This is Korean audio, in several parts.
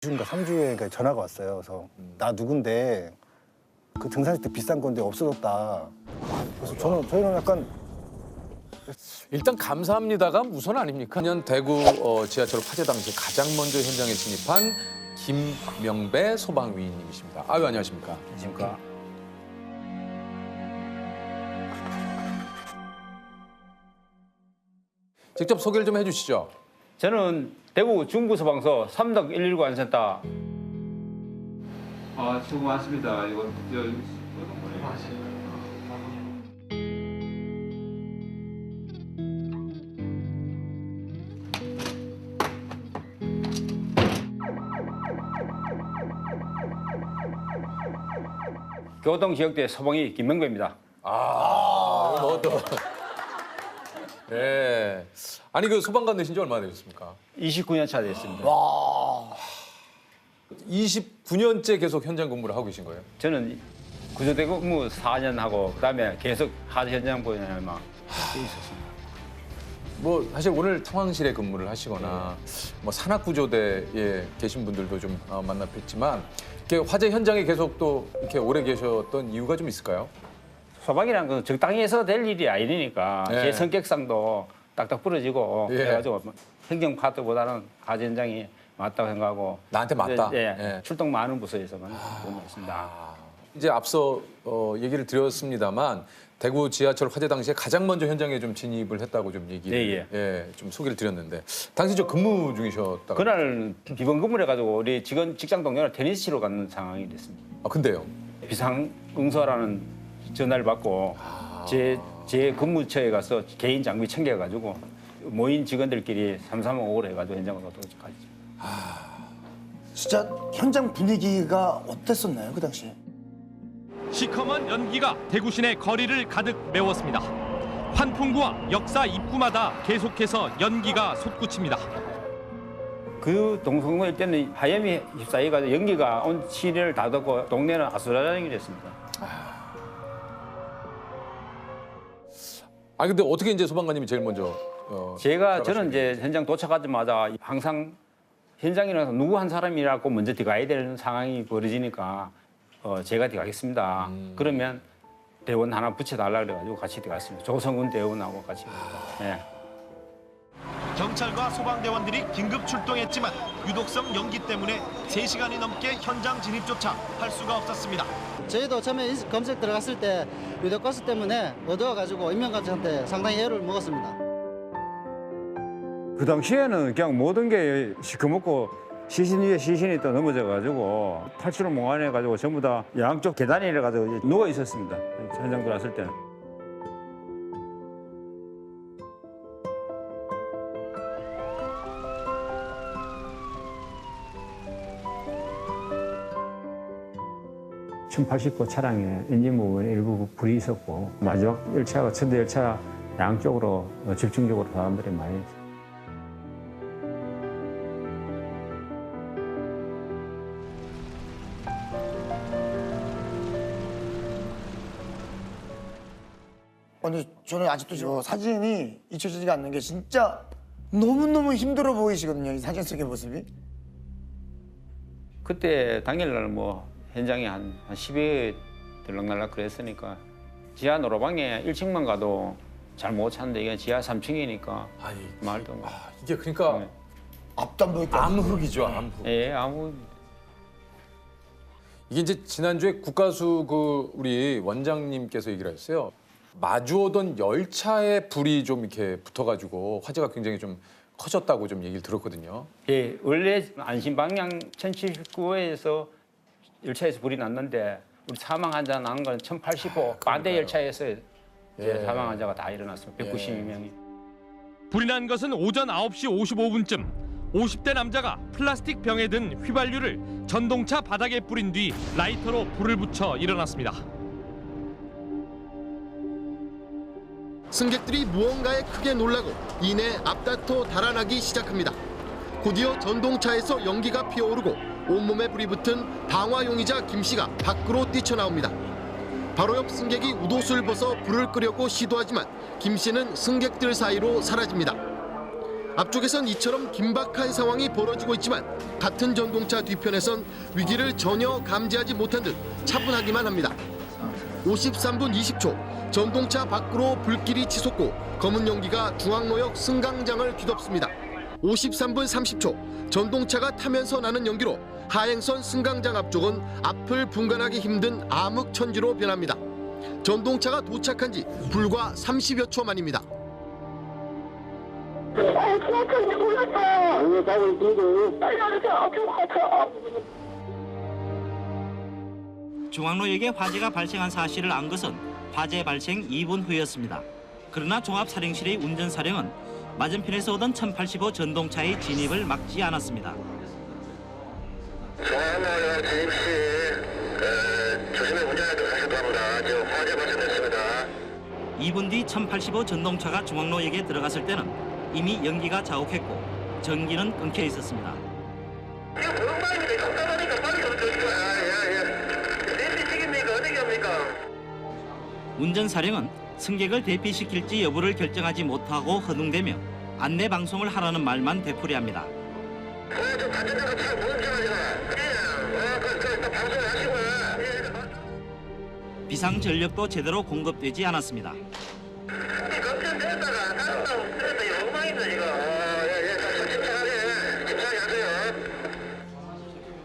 2주인가 3주에 전화가 왔어요. 그래서 나 누군데 그 등산할 때 비싼 건데 없어졌다. 그래서 저희는 약간 일단 감사합니다가 우선 아닙니까? 년 대구 지하철 화재 당시 가장 먼저 현장에 진입한 김명배 소방위원님이십니다. 아유, 안녕하십니까? 안녕하십니까. 직접 소개를 좀 해주시죠. 저는 대구 중부소방서 삼덕 119 안센터. 수고 많습니다. 이거 교동지역대 소방이 김명배입니다. 또. 네. 아니 그 소방관 되신 지 얼마나 되셨습니까? 29년 차 됐습니다. 29년째 계속 현장 근무를 하고 계신 거예요? 저는 구조대 근무 4년 하고 그다음에 계속 하드 현장 보이냐면 있었습니다. 뭐 사실 오늘 상황실에 근무를 하시거나 뭐 산악구조대에 계신 분들도 좀 만나 뵀지만 이렇게 화재 현장에 계속 또 이렇게 오래 계셨던 이유가 좀 있을까요? 소방이란 건 적당히 해서 될 일이 아니니까 네. 제 성격상도 딱딱 부러지고 예. 해가지고 행정 파트보다는 화재 현장이 맞다고 생각하고 나한테 맞다? 예, 예. 출동 많은 부서에서만 근무했습니다. 이제 앞서 얘기를 드렸습니다만 대구 지하철 화재 당시에 가장 먼저 현장에 좀 진입을 했다고 좀 얘기를 좀 소개를 드렸는데 당시 저 근무 중이셨다고. 그날 비번 근무를 해가지고 우리 직장 동료를 테니스 치러 가는 상황이 됐습니다. 아 근데요? 비상응서라는 전화를 받고 제 근무처에 가서 개인 장비 챙겨가지고 모인 직원들끼리 삼삼오오로 해가지고 현장으로 도착하죠. 진짜 현장 분위기가 어땠었나요, 그 당시에? 시커먼 연기가 대구 시내 거리를 가득 메웠습니다. 환풍구와 역사 입구마다 계속해서 연기가 솟구칩니다. 그 동성로일 때는 하염이 휩싸여가지고 연기가 온 시내를 다 덮고 동네는 아수라장이 됐습니다. 아 근데 어떻게 이제 소방관님이 제일 먼저 저는 이제 현장 도착하자마자 항상 현장이라서 누구 한 사람이라고 먼저 들어가야 되는 상황이 벌어지니까 제가 들어가겠습니다. 그러면 대원 하나 붙여달라 그래가지고 같이 들어갔습니다. 조성훈 대원하고 같이. 예. 경찰과 소방대원들이 긴급 출동했지만 유독성 연기 때문에 3시간이 넘게 현장 진입조차 할 수가 없었습니다. 저희도 처음에 검색 들어갔을 때 유독가스 때문에 어두워가지고 인명감사한테 상당히 애를 먹었습니다. 그 당시에는 그냥 모든 게 시커멓고 시신 위에 시신이 또 넘어져가지고 탈출을 몽환해가지고 전부 다 양쪽 계단이 이래가지고 누워 있었습니다. 현장 들어왔을 때는. (1080호) 차량에 엔진 부분에 일부 불이 있었고 마지막 열차가 천대 열차 양쪽으로 집중적으로 사람들이 많이 있어요. 아니 저는 아직도 저 사진이 잊혀지지가 않는 게 진짜 너무너무 힘들어 보이시거든요, 이 사진 속의 모습이. 그때 당일날 뭐 현장에 한 10여 들락날락 그랬으니까 지하 노로방에 1층만 가도 잘 못 찾는데 이게 지하 3층이니까 아니 말도 뭐. 이게 그러니까 네. 앞도 안 보이고 암흑이죠, 암흑. 예, 아무 이게 이제 지난주에 국가수 우리 원장님께서 얘기를 하셨어요. 마주오던 열차에 불이 좀 이렇게 붙어가지고 화재가 굉장히 좀 커졌다고 좀 얘기를 들었거든요. 예, 원래 안심방향 1079호에서 열차에서 불이 났는데 우리 사망 환자 난 건 1080호 반대 열차에서 이제 사망 환자가 다 일어났습니다. 192명이. 불이 난 것은 오전 9시 55분쯤 50대 남자가 플라스틱 병에 든 휘발유를 전동차 바닥에 뿌린 뒤 라이터로 불을 붙여 일어났습니다. 승객들이 무언가에 크게 놀라고 이내 앞다퉈 달아나기 시작합니다. 곧이어 전동차에서 연기가 피어오르고 온몸에 불이 붙은 방화용의자 김 씨가 밖으로 뛰쳐나옵니다. 바로 옆 승객이 우도수를 벗어 불을 끄려고 시도하지만 김 씨는 승객들 사이로 사라집니다. 앞쪽에선 이처럼 긴박한 상황이 벌어지고 있지만 같은 전동차 뒤편에선 위기를 전혀 감지하지 못한 듯 차분하기만 합니다. 53분 20초 전동차 밖으로 불길이 치솟고 검은 연기가 중앙로역 승강장을 뒤덮습니다. 53분 30초 전동차가 타면서 나는 연기로 하행선 승강장 앞쪽은 앞을 분간하기 힘든 암흑천지로 변합니다. 전동차가 도착한 지 불과 30여 초 만입니다. 중앙로역에 화재가 발생한 사실을 안 것은 화재 발생 2분 후였습니다. 그러나 종합사령실의 운전사령은 맞은편에서 오던 1085 전동차의 진입을 막지 않았습니다. 중앙로역 진입 시 조심히 운전하도록 하실 겁니다. 지금 화재 발생됐습니다. 2분 뒤 1085 전동차가 중앙로역에 들어갔을 때는 이미 연기가 자욱했고 전기는 끊겨 있었습니다. 이거 보험방인데 답답하니까 빨리 좀 주시고. 대피시킵니까? 어떻게 합니까? 운전사령은 승객을 대피시킬지 여부를 결정하지 못하고 허둥대며 안내 방송을 하라는 말만 되풀이합니다. 좀 안전하게 잘 운전하시라. 그 방송하시고요. 비상 전력도 제대로 공급되지 않았습니다. 걱정됐다가 다음 그래서 엉망이다 지금. 침착하게 하세요.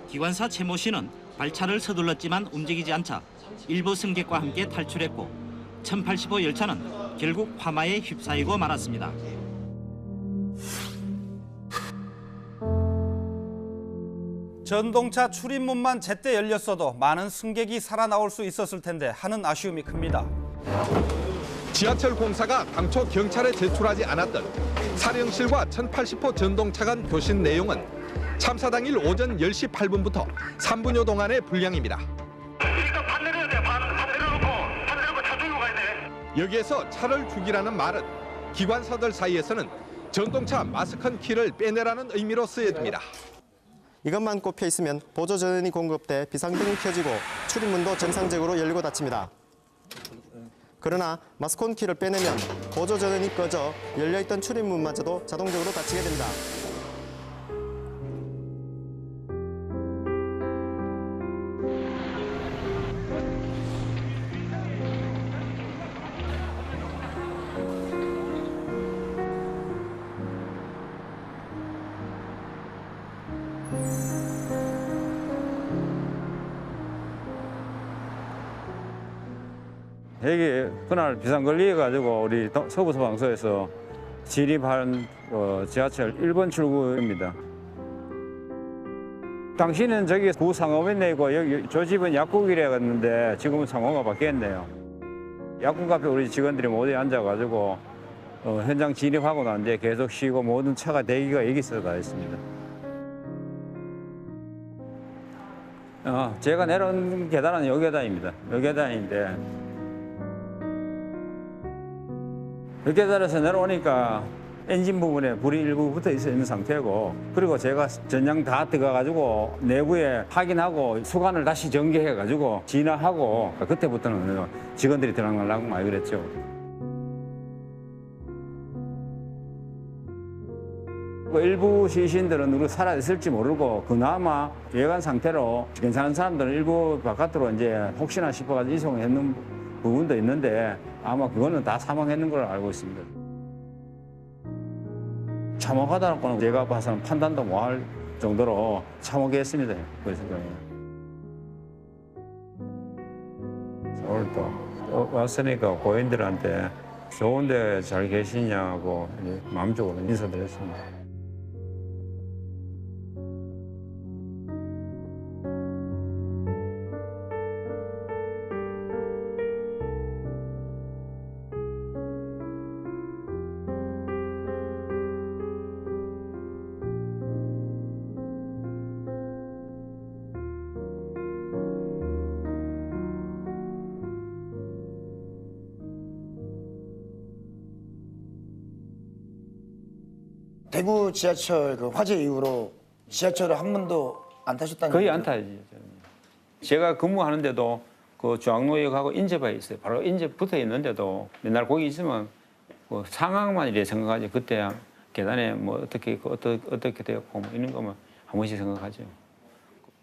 기관사 최모 씨는 발차를 서둘렀지만 움직이지 않자 일부 승객과 함께 탈출했고 1085 열차는 결국 화마에 휩싸이고 말았습니다. 전동차 출입문만 제때 열렸어도 많은 승객이 살아나올 수 있었을 텐데 하는 아쉬움이 큽니다. 지하철 공사가 당초 경찰에 제출하지 않았던 사령실과 1080호 전동차 간 교신 내용은 참사 당일 오전 10시 8분부터 3분여 동안의 분량입니다. 일단 반 내려야 돼. 반 내려놓고 차 들고 가야 돼. 여기에서 차를 죽이라는 말은 기관사들 사이에서는 전동차 마스컨 키를 빼내라는 의미로 쓰여집니다. 이것만 꼽혀 있으면 보조 전원이 공급돼 비상등이 켜지고 출입문도 정상적으로 열리고 닫힙니다. 그러나 마스콘 키를 빼내면 보조 전원이 꺼져 열려있던 출입문마저도 자동적으로 닫히게 됩니다. 여기 그날 비상 걸려가지고 우리 서부소방서에서 진입한 지하철 1번 출구입니다. 당시는 저기 구상업이네고 여기 저 집은 약국이랬는데 지금은 상호가 바뀌었네요. 약국 앞에 우리 직원들이 모두 앉아가지고 현장 진입하고 난 뒤에 계속 쉬고 모든 차가 대기가 여기서 다 있습니다. 제가 내려온 계단은 요 계단입니다. 요 계단인데 요 계단에서 내려오니까 엔진 부분에 불이 일부 붙어 있는 상태고 그리고 제가 전장 다 들어가가지고 내부에 확인하고 수관을 다시 전개해가지고 진화하고 그때부터는 직원들이 들어가려고 많이 그랬죠. 일부 시신들은 누구 살아있을지 모르고 그나마 외관 상태로 괜찮은 사람들은 일부 바깥으로 이제 혹시나 싶어가지고 이송했는 부분도 있는데 아마 그거는 다 사망했는 걸로 알고 있습니다. 참혹하다는 제가 봐서는 판단도 못 할 정도로 참혹했습니다. 그래서 오늘 또 왔으니까 고인들한테 좋은 데 잘 계시냐고 마음적으로 인사드렸습니다. 대구 지하철 그 화재 이후로 지하철을 한 번도 안 타셨다는 거의 거죠? 안 타야지. 제가 근무하는데도 그 중앙로역하고 인접해 있어요. 바로 인접 붙어 있는데도 맨날 거기 있으면 그 상황만 이래 생각하지 그때 계단에 뭐 어떻게 되었고 뭐 이런 거만 한 번씩 생각하죠.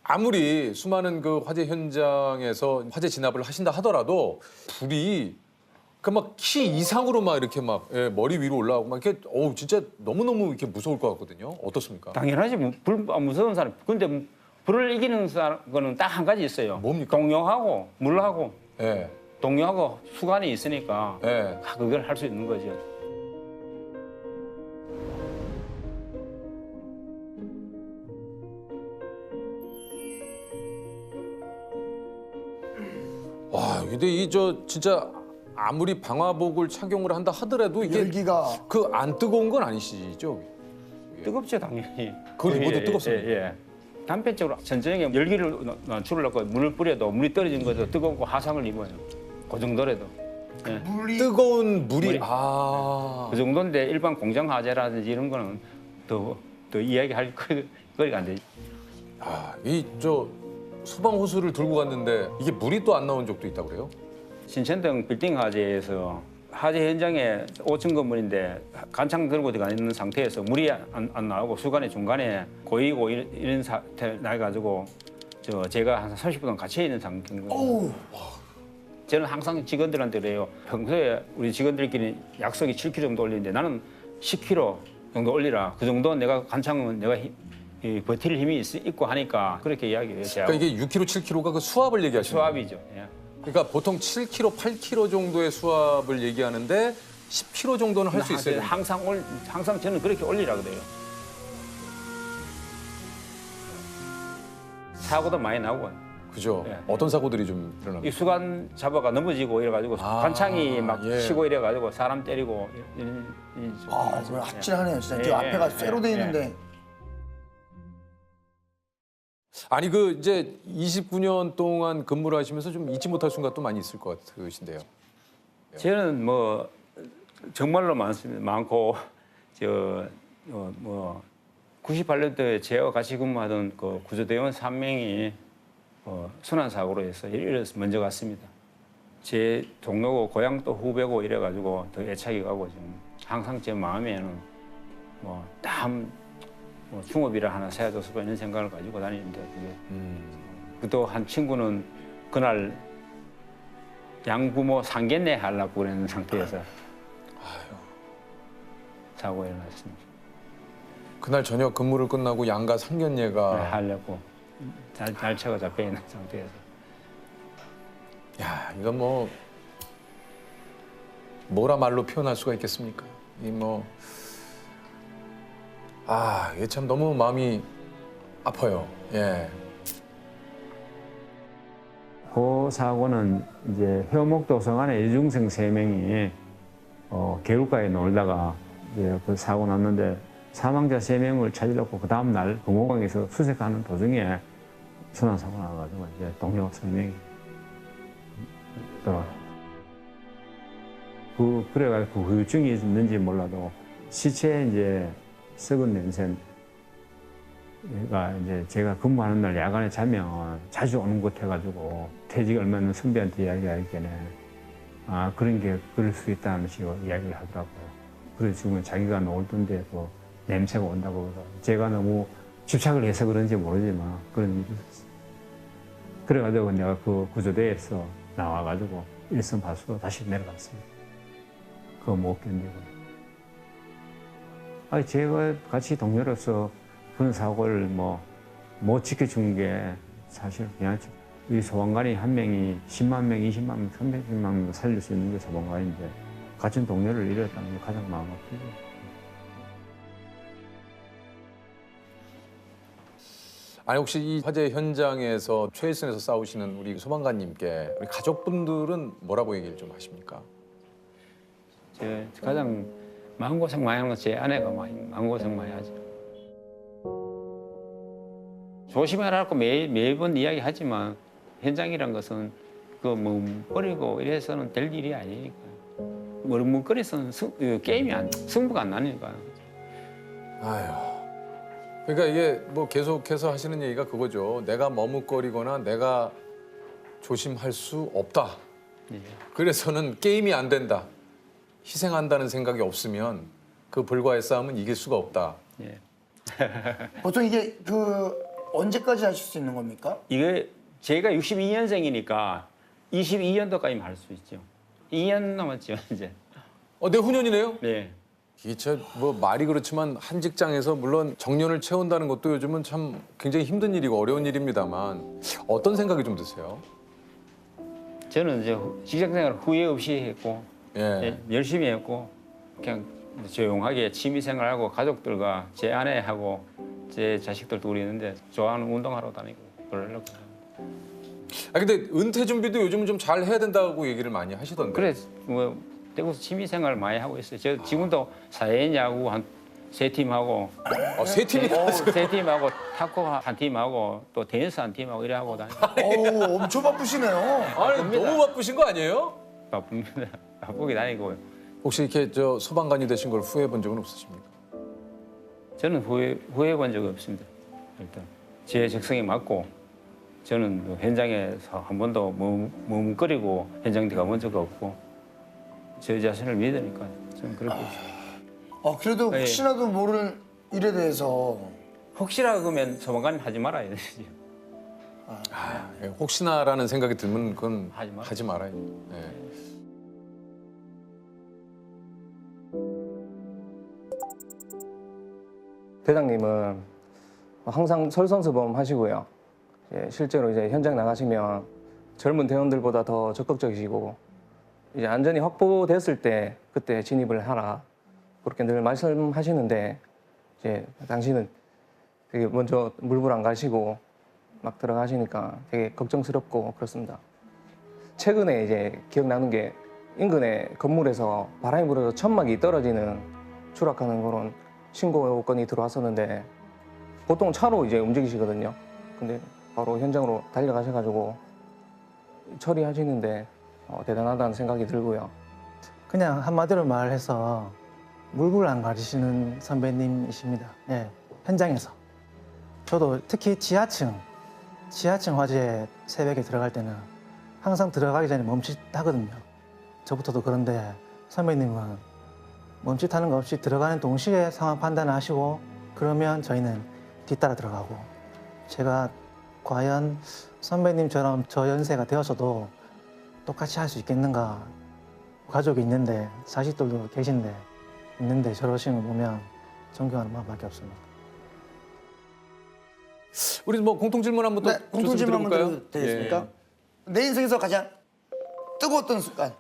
아무리 수많은 그 화재 현장에서 화재 진압을 하신다 하더라도 불이 그 막 키 이상으로 막 이렇게 막 머리 위로 올라오고 막 이렇게 진짜 너무너무 이렇게 무서울 것 같거든요. 어떻습니까? 당연하지. 불 무서운 사람. 근데 불을 이기는 거는 딱 한 가지 있어요. 뭡니까? 동요하고 물하고 예. 동요하고 수관이 있으니까 예. 그걸 할 수 있는 거죠. 와, 근데 진짜 아무리 방화복을 착용을 한다 하더라도 이게 열기가 그 안 뜨거운 건 아니시죠? 뜨겁죠, 당연히. 거기 모두 뜨겁습니다. 예. 단편적으로 전쟁에 열기를 줄이려고 물을 뿌려도 물이 떨어진 것도 뜨겁고 화상을 입어요. 그 정도라도. 예. 물이 뜨거운 물이 물이. 그 정도인데 일반 공장 화재라든지 이런 거는 더 이야기할 거리가 안 되죠. 소방 호수를 들고 갔는데 이게 물이 또 안 나온 적도 있다고 그래요? 신천동 빌딩 화재에서 화재 현장에 5층 건물인데 간창 들고 들어가 있는 상태에서 물이 안 나오고 수관의 중간에 고이고 이런 사태 나가지고 제가 한 30분 동안 갇혀 있는 상태인 거예요. 저는 항상 직원들한테 그래요. 평소에 우리 직원들끼리 약속이 7kg 정도 올리는데 나는 10kg 정도 올리라. 그 정도 내가 간창은 내가 버틸 힘이 있고 하니까 그렇게 이야기해요. 그러니까 이게 6kg, 7kg가 그 수압을 얘기하시는 거예요? 수압이죠. 예. 그러니까 보통 7kg, 8kg 정도의 수압을 얘기하는데 10kg 정도는 할 수 있어요. 항상 저는 그렇게 올리라 그래요. 사고도 많이 나고. 그죠. 예. 어떤 사고들이 좀 일어납니까? 이 수관 잡아가 넘어지고 이래가지고 관창이 막 치고 이래가지고 사람 때리고 이런. 그걸 아찔하네요. 진짜 저 앞에가 쇠로 돼 있는데. 아니 이제 29년 동안 근무를 하시면서 좀 잊지 못할 순간도 많이 있을 것 같으신데요. 저는 뭐 정말로 많고 98년도에 저와 같이 근무하던 그 구조대원 3명이 순환 사고로 해서 이래서 먼저 갔습니다. 제 동료고 고향도 후배고 이래가지고 더 애착이 가고 지금 항상 제 마음에는 충업이라 하나 세워줘서 이런 생각을 가지고 다니는데 그게 또 한 친구는 그날 양부모 상견례 하려고 그러는 상태에서 사고가 일어났습니다. 그날 저녁 근무를 끝나고 양가 상견례가 하려고 날짜가 잡혀 있는 상태에서. 야, 이건 뭐라 말로 표현할 수가 있겠습니까? 이게 참 너무 마음이 아파요. 예. 그 사고는 이제 효목도성 안에 여중생 3명이 개울가에 놀다가 이제 그 사고 났는데 사망자 3명을 찾으려고 그 다음 날 금호강에서 수색하는 도중에 순환 사고 나가지고 이제 동료 3명이 그래가지고 그 후유증이 있는지 몰라도 시체에 이제 썩은 냄새가 이제 제가 근무하는 날 야간에 자면 자주 오는 것 해가지고 퇴직 얼마 전 선배한테 이야기하기에는 그런 게 그럴 수 있다는 식으로 이야기를 하더라고요. 그래서 지금 자기가 놀던데 또 냄새가 온다고 그래서 제가 너무 집착을 해서 그런지 모르지만 그런 일이 있었어요. 그래가지고 내가 그 구조대에서 나와가지고 일선 파수로 다시 내려갔습니다. 그거 못 견디고. 제가 같이 동료로서 그런 사고를 못 지켜준 게 사실 그냥 이 소방관이 한 명이 10만 명, 20만 명, 300만 명 살릴 수 있는 게 소방관인데 같은 동료를 잃었다는 게 가장 마음 아프죠. 아니 혹시 이 화재 현장에서 최일선에서 싸우시는 우리 소방관님께 우리 가족분들은 뭐라고 얘기를 좀 하십니까? 가장 마음고생 많이 하는 건 제 아내가 마음고생 많이 하죠. 조심하라고 매번 이야기하지만 현장이란 것은 버리고 이래서는 될 일이 아니니까. 머뭇거려서는 게임이 승부가 안 나니까. 아휴. 그러니까 이게 계속해서 하시는 얘기가 그거죠. 내가 머뭇거리거나 내가 조심할 수 없다. 그래서는 게임이 안 된다. 희생한다는 생각이 없으면 그 불과의 싸움은 이길 수가 없다. 예. 보통 이게 언제까지 하실 수 있는 겁니까? 이게 제가 62년생이니까 22년도까지만 할 수 있죠. 2년 남았죠 이제. 내후년이네요? 네. 이게 뭐 말이 그렇지만 한 직장에서 물론 정년을 채운다는 것도 요즘은 참 굉장히 힘든 일이고 어려운 일입니다만 어떤 생각이 좀 드세요? 저는 이제 직장생활 후회 없이 했고 예. 열심히 했고 그냥 조용하게 취미생활하고 가족들과 제 아내하고 제 자식들 둘이 있는데 좋아하는 운동하러 다니고 그러려고. 근데 은퇴 준비도 요즘은 좀 잘 해야 된다고 얘기를 많이 하시던데. 그래 뭐 대구에서 취미생활 많이 하고 있어요. 저 지금도 사회인 야구 한 3팀 하고. 세 팀이 나왔어요? 3팀 하고 탁구 한 팀 하고 또 테니스 한 팀 하고 이래 하고 다니고. 오, 엄청 바쁘시네요. 아니 너무 바쁘신 거 아니에요? 바쁩니다. 바쁘게 다니고. 혹시 이렇게 소방관이 되신 걸 후회해 본 적은 없으십니까? 저는 후회해 본 적이 없습니다. 일단 제 적성에 맞고 저는 현장에서 한 번도 머뭇거리고 현장에 가본 적 없고 저 자신을 믿으니까 저는 그렇게 있어요. 그래도 예. 혹시라도 모르는 일에 대해서 혹시라 그러면 소방관은 하지 말아야 되지. 혹시나라는 생각이 들면 그건 하지 말아요. 네. 대장님은 항상 솔선수범 하시고요. 실제로 이제 현장 나가시면 젊은 대원들보다 더 적극적이시고 이제 안전이 확보됐을 때 그때 진입을 하라 그렇게 늘 말씀하시는데 이제 당신은 되게 먼저 물불 안 가시고 막 들어가시니까 되게 걱정스럽고 그렇습니다. 최근에 이제 기억나는 게 인근의 건물에서 바람이 불어서 천막이 떨어지는 추락하는 그런 신고 건이 들어왔었는데 보통 차로 이제 움직이시거든요. 근데 바로 현장으로 달려가셔가지고 처리하시는데 대단하다는 생각이 들고요. 그냥 한마디로 말해서 물불 안 가리시는 선배님이십니다. 예, 현장에서. 저도 특히 지하층 화재 새벽에 들어갈 때는 항상 들어가기 전에 멈칫하거든요. 저부터도 그런데 선배님은 멈칫하는 거 없이 들어가는 동시에 상황 판단하시고 그러면 저희는 뒤따라 들어가고 제가 과연 선배님처럼 저 연세가 되어서도 똑같이 할 수 있겠는가. 가족이 있는데 자식들도 계신데 있는데 저러시는 거 보면 존경하는 마음밖에 없습니다. 우리 뭐 공통 질문 한번 또 공통 질문 한번 들어볼까요? 드려도 되겠습니까? 내 인생에서 가장 뜨거웠던 순간.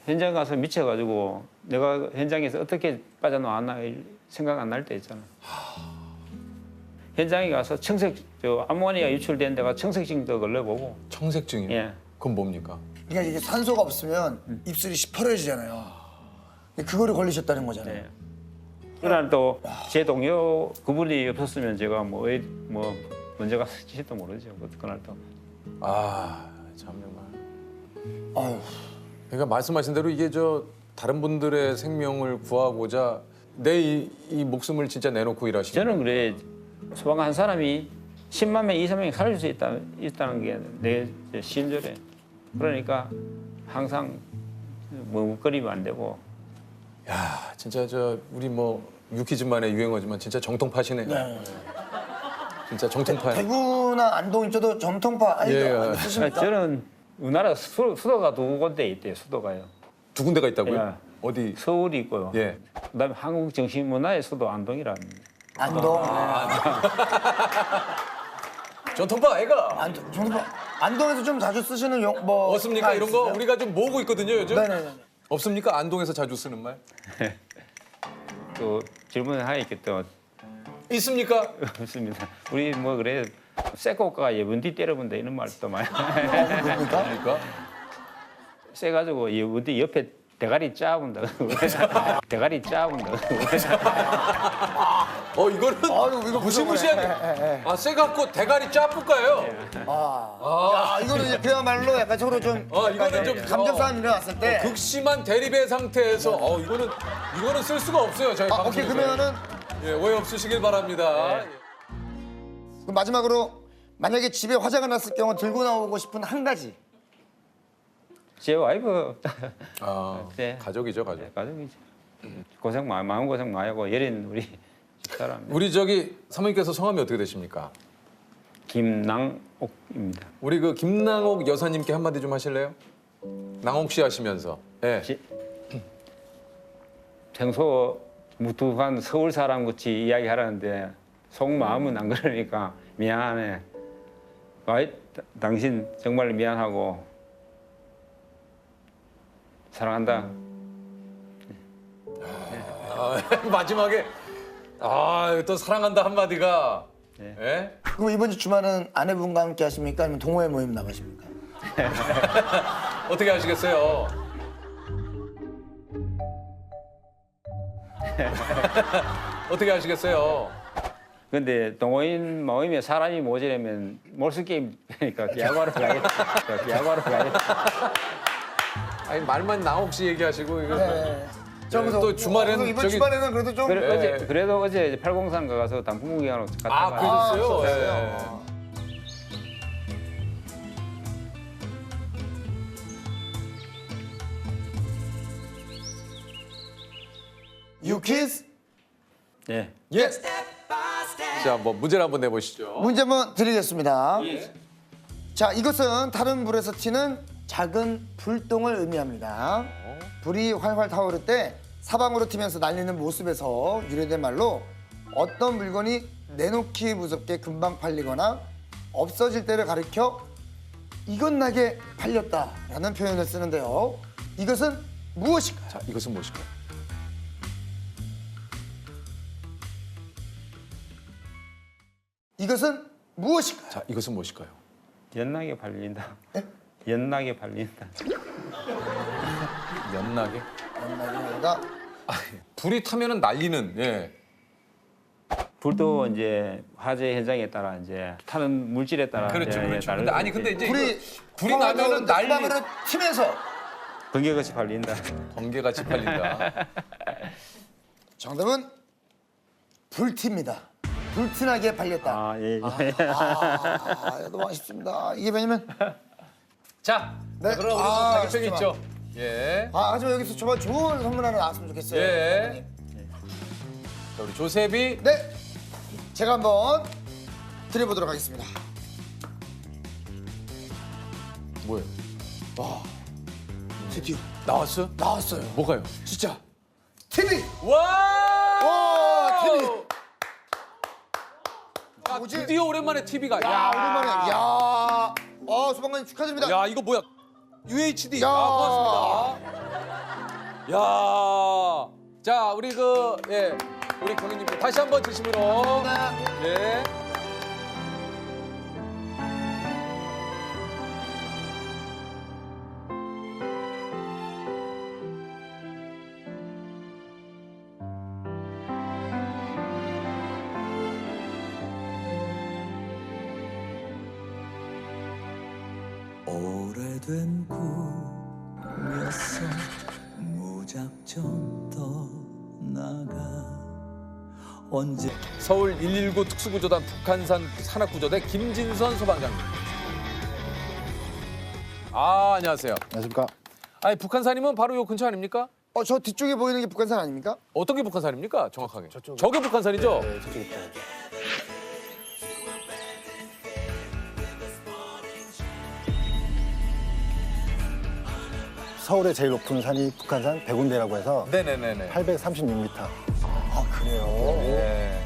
현장 가서 미쳐가지고 내가 현장에서 어떻게 빠져나왔나 생각 안 날 때 있잖아. 현장에 가서 암모니아 유출된 데가 청색증도 걸려보고. 청색증이요? 예. 그건 뭡니까? 그러니까 이게 산소가 없으면 입술이 시퍼러지잖아요. 그거를 걸리셨다는 거잖아요. 네. 그날 또 제 동료 그분이 없었으면 제가 뭐 먼저 갔을지도 모르죠. 그날 또. 참 정말. 그러니까 말씀하신 대로 이게 다른 분들의 생명을 구하고자 내 이 목숨을 진짜 내놓고 일하시는. 저는 그래 소방관 한 사람이 10만 명, 20만 명 살릴 수 있다는 게 내 신조래. 그러니까 항상 머뭇거리면 안 되고. 야, 진짜 우리 뭐 유키즈만의 유행어지만 진짜 정통파시네요. 네. 진짜 정통파. 대구나 안동 이쪽도 정통파 쓰십니까? 저는 우리나라 수도가 두 군데 있대요. 수도가요. 두 군데가 있다고요? 예. 어디? 서울이 있고요. 예. 그다음에 한국 정신문화의 수도 안동이라는. 안동. 전통파 애가. 안동에서 좀 자주 쓰시는 없습니까? 이런 거 우리가 좀 모으고 있거든요 요즘. 네네네. 없습니까? 안동에서 자주 쓰는 말? 또 질문을 하겠죠. 있습니까? 없습니다. 우리 뭐 그래 쇠고가 예분뒤 때려본다 이런 말도 많이. 뭡니까? 쎄가지고 예분뒤 옆에 대가리 짜본다. 대가리 짜본다. 이거는 이거 무시무시하게. 쇠 갖고 대가리 짜볼까요? 야, 이거는 그야말로 약간 서로 좀 이거는 좀 감정 싸움이 일어났을 때 극심한 대립의 상태에서 이거는 쓸 수가 없어요 저희 방송에서. 오케이 그러면은 오해 없으시길 바랍니다. 그럼 마지막으로 만약에 집에 화재가 났을 경우 들고 나오고 싶은 한 가지. 제 와이프. 가족이죠 가족. 가족이죠. 마음 고생 많이 하고 예린 우리 집사람 우리 저기 사모님께서 성함이 어떻게 되십니까? 김낭옥입니다. 우리 그 김낭옥 여사님께 한마디 좀 하실래요? 낭옥 씨 하시면서. 예. 평소 무뚝한 서울 사람 같이 이야기하라는데 속마음은 안 그러니까 미안해. 당신 정말 미안하고 사랑한다. 마지막에 또 사랑한다 한마디가. 예? 그럼 이번 주 주말은 아내분과 함께 하십니까? 아니면 동호회 모임 나가십니까? 어떻게 하시겠어요? 어떻게 하시겠어요? 근데 동호인 모임에 사람이 모자라면 몰수 게임이니까 야구하러 가야겠다. 야구하러 가야겠다. 아니 말만 낭옥 씨 얘기하시고 이거 그래서 또 주말에는 이번 주말에는 그래도 좀 그래도 어제 팔공산 가서 단풍 구경하러 갔다가 그러셨어요? 그러셨어요. 유키즈 예. 예. 자, 뭐 문제를 한번 내보시죠. 문제 한번 드리겠습니다. 자, 이것은 다른 불에서 튀는 작은 불똥을 의미합니다. 불이 활활 타오를 때 사방으로 튀면서 날리는 모습에서 유래된 말로 어떤 물건이 내놓기 무섭게 금방 팔리거나 없어질 때를 가리켜 이것나게 팔렸다라는 표현을 쓰는데요. 이것은 무엇일까요? 자, 이것은 무엇일까요? 이것은 무엇일까요? 자, 이것은 무엇일까요? 연나게 팔린다. 연나게 팔린다. 연나게? 연나게가 불이 타면은 날리는. 예. 불도 이제 화재 현장에 따라 이제 타는 물질에 따라 그렇죠, 이제 그렇죠. 다르죠. 근데 이제 불이 화가 나면은 타오르는데 금방으로 튀면서 번개같이 팔린다. 번개같이 팔린다. 정답은 불티입니다. 불티나게 팔렸다. 예. 너무 아쉽습니다. 이게 왜냐면 자, 네. 그럼 우리 자격증 있죠? 예. 하지만 여기서 정말 좋은 선물 하나 나왔으면 좋겠어요. 예. 자, 우리 조셉이 네, 제가 한번 드려보도록 하겠습니다. 뭐예요? 드디어 나왔어요? 나왔어요. 뭐가요? 진짜 TV. 와! TV. 야, 드디어 오랜만에 TV가. 오랜만에. 야, 소방관님 축하드립니다. 야, 이거 뭐야? UHD. 야. 고맙습니다. 야. 자, 우리 우리 경위님 다시 한번 드시므로. 네. 오래된 꿈이었어 무작정 떠나가 언제 서울 119 특수구조단 북한산 산악구조대 김진선 소방장님. 안녕하세요. 안녕하십니까. 아니, 북한산이면 바로 요 근처 아닙니까? 저 뒤쪽에 보이는 게 북한산 아닙니까? 어떤 게 북한산입니까? 정확하게. 저게 북한산이죠? 네, 저쪽 있죠. 서울의 제일 높은 산이 북한산 백운대라고 해서 네네네네. 836m. 그래요. 네.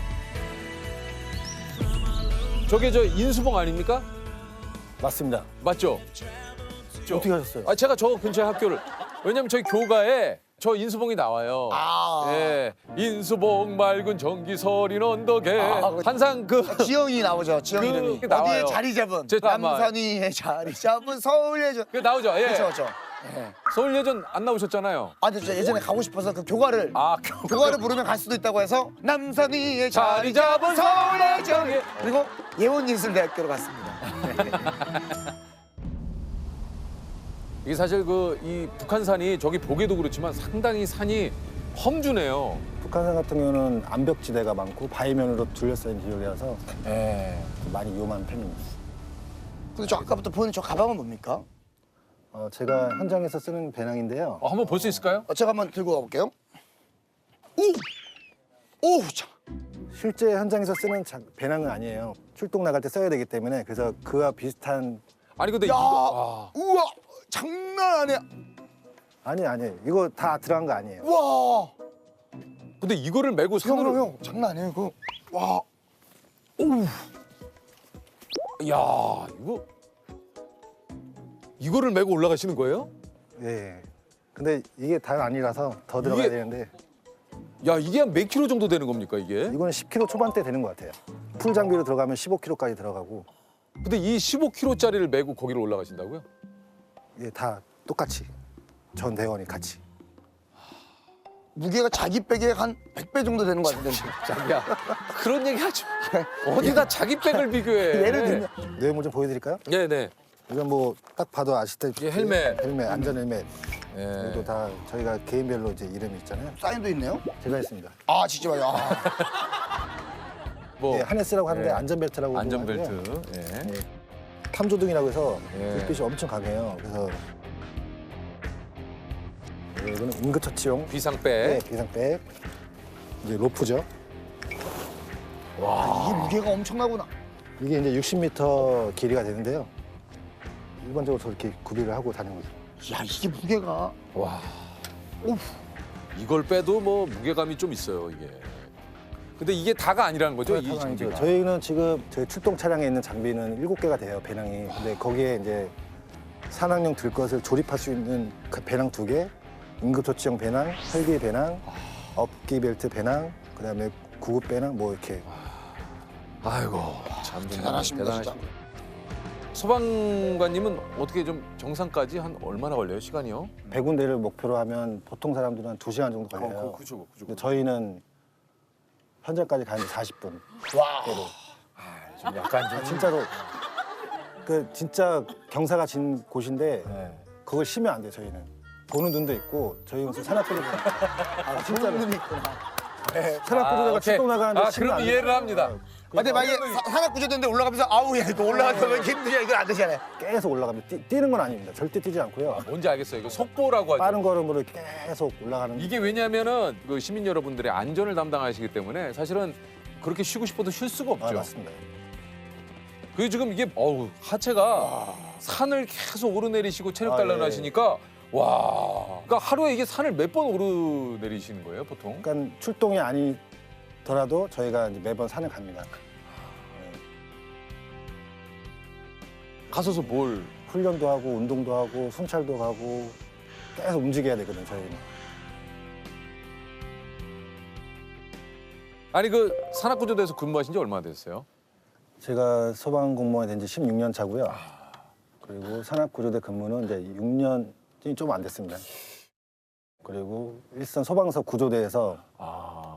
저게 저 인수봉 아닙니까? 맞습니다. 맞죠? 어떻게 하셨어요? 제가 저 근처에 학교를. 왜냐면 저희 교가에 저 인수봉이 나와요. 예. 인수봉 맑은 정기서린 언덕에 항상 지영이 나오죠. 지영 이름이. 그 나와요. 어디에 자리 잡은 아마- 남산위에 자리 잡은 서울예전. 그 나오죠. 예. 그렇죠. 서울 예전 안 나오셨잖아요. 근데 저 예전에 가고 싶어서 그 교가를 교가를 부르면 갈 수도 있다고 해서 남산 위에 자리 잡은 서울예전. 그리고 예원예술대학교로 갔습니다. 이게 사실 이 북한산이 저기 보기도 그렇지만 상당히 산이 험준해요. 북한산 같은 경우는 암벽지대가 많고 바위면으로 둘러싸인 지역이라서 많이 위험한 편입니다. 근데 저 아까부터 보이는 저 가방은 뭡니까? 제가 현장에서 쓰는 배낭인데요. 한번 볼 수 있을까요? 제가 한번 들고 가볼게요. 오, 참. 실제 현장에서 쓰는 배낭은 아니에요. 출동 나갈 때 써야 되기 때문에 그래서 그와 비슷한. 아니 근데 야, 이거 우와, 장난 아니야. 아니에요. 이거 다 들어간 거 아니에요. 와, 근데 이거를 메고 산으로 형, 장난 아니에요 이거. 와, 야, 이거를 메고 올라가시는 거예요? 예. 근데 이게 다 아니라서 더 들어가야 이게- 되는데 야, 이게 한 몇 킬로 정도 되는 겁니까, 이게? 이거는 10kg 초반대 되는 것 같아요. 풀 장비로 들어가면 15kg까지 들어가고. 근데 이 15킬로짜리를 메고 거기로 올라가신다고요? 예, 다 똑같이 전 대원이 같이. 무게가 자기 백에 한 100배 정도 되는 것 같은데. 자기야, 그런 얘기 하지 마. 어디다 자기 백을 비교해. 예를 들면 내용물 좀 보여드릴까요? 네네. 이건 뭐 딱 봐도 아시다시피 이게 헬멧. 안전 헬멧. 예. 이것도 다 저희가 개인별로 이제 이름이 있잖아요. 사인도 있네요. 제가 했습니다. 아, 진짜 봐요. 아. 뭐 예, 하네스라고 하는데 예. 안전벨트라고 안전벨트. 하고요. 예. 예. 탐조등이라고 해서 예. 불빛이 엄청 강해요. 그래서 예, 이거는 응급처치용 비상백. 네, 비상백. 이제 로프죠. 이게 무게가 엄청나구나. 이게 이제 60m 길이가 되는데요. 일반적으로 저렇게 구비를 하고 다니는 거죠. 야, 이게 무게가. 와. 오, 이걸 빼도 뭐 무게감이 좀 있어요, 이게. 근데 이게 다가 아니라는 거죠, 이 장비가. 저희는 지금 저희 출동 차량에 있는 장비는 7개가 돼요, 배낭이. 근데 거기에 이제 산악용 들 것을 조립할 수 있는 그 배낭 2개, 응급조치용 배낭, 헬기 배낭, 업기 벨트 배낭, 그다음에 구급 배낭 뭐 이렇게. 아이고, 참 대단하십니다, 진짜. 소방관님은 어떻게 좀 정상까지 한 얼마나 걸려요, 시간이요? 100군데를 목표로 하면 보통 사람들은 한 2시간 정도 걸려요. 그죠. 근데 저희는 현장까지 가는데 40분. 와. 대로. 좀 약간 좀 진짜로 그 진짜 경사가 진 곳인데 네. 그걸 쉬면 안 돼요. 저희는 보는 눈도 있고 저희 무슨 산악구르가 진짜로 눈이 있구나. 산악구르다가 오케이. 출동 나가는데 아, 쉬면 그럼 안 돼요. 이해를 합니다. 근데 만약에 산악구조대인데 올라가면서 아우, 야, 이거 올라가서 왜 이렇게 힘드냐, 이건 안 되잖아요. 계속 올라갑니다. 뛰는 건 아닙니다. 절대 뛰지 않고요. 뭔지 알겠어요. 이거 속보라고 하죠. 빠른 걸음으로 계속 올라가는. 이게 왜냐하면은 그 시민 여러분들의 안전을 담당하시기 때문에 사실은 그렇게 쉬고 싶어도 쉴 수가 없죠. 맞습니다. 그 지금 이게 하체가 산을 계속 오르내리시고 체력 단련을 예. 하시니까 와. 그러니까 하루에 이게 산을 몇 번 오르내리시는 거예요, 보통? 그러니까 출동이 아니더라도 저희가 이제 매번 산을 갑니다. 가서서 뭘? 훈련도 하고 운동도 하고 순찰도 가고 계속 움직여야 되거든요. 저희는. 아니 그 산악구조대에서 근무하신 지 얼마나 됐어요? 제가 소방 공무원이 된 지 16년 차고요. 그리고 산악구조대 근무는 이제 6년이 좀 안 됐습니다. 그리고 일선 소방서 구조대에서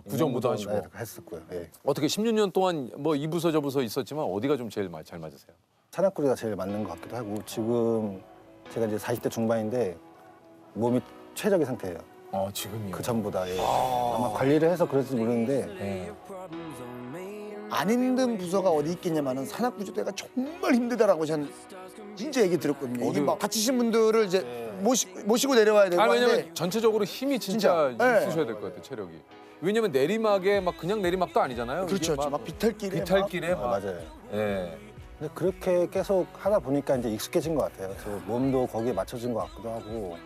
구정부도 하시고. 네, 했었고요. 예. 어떻게 16년 동안 뭐 이 부서 저 부서 있었지만 어디가 좀 제일 잘 맞으세요? 산악구조대가 제일 맞는 것 같기도 하고 지금 제가 이제 40대 중반인데 몸이 최적의 상태예요. 지금이요? 그 전보다. 예. 아마 관리를 해서 그럴지 모르는데 안 힘든 부서가 어디 있겠냐면은 산악구조대가 정말 힘들다라고 저는 진짜 얘기 들었거든요. 이게 막 다치신 분들을 이제 모시고 내려와야 되고 왜냐면 하는데 전체적으로 힘이 진짜 네. 있으셔야 될 것 같아요, 체력이. 왜냐면 내리막에 막 그냥 내리막도 아니잖아요. 그렇죠. 이게 막 비탈길에 막. 맞아요. 예. 근데 그렇게 계속 하다 보니까 이제 익숙해진 것 같아요. 그래서 몸도 거기에 맞춰진 것 같기도 하고.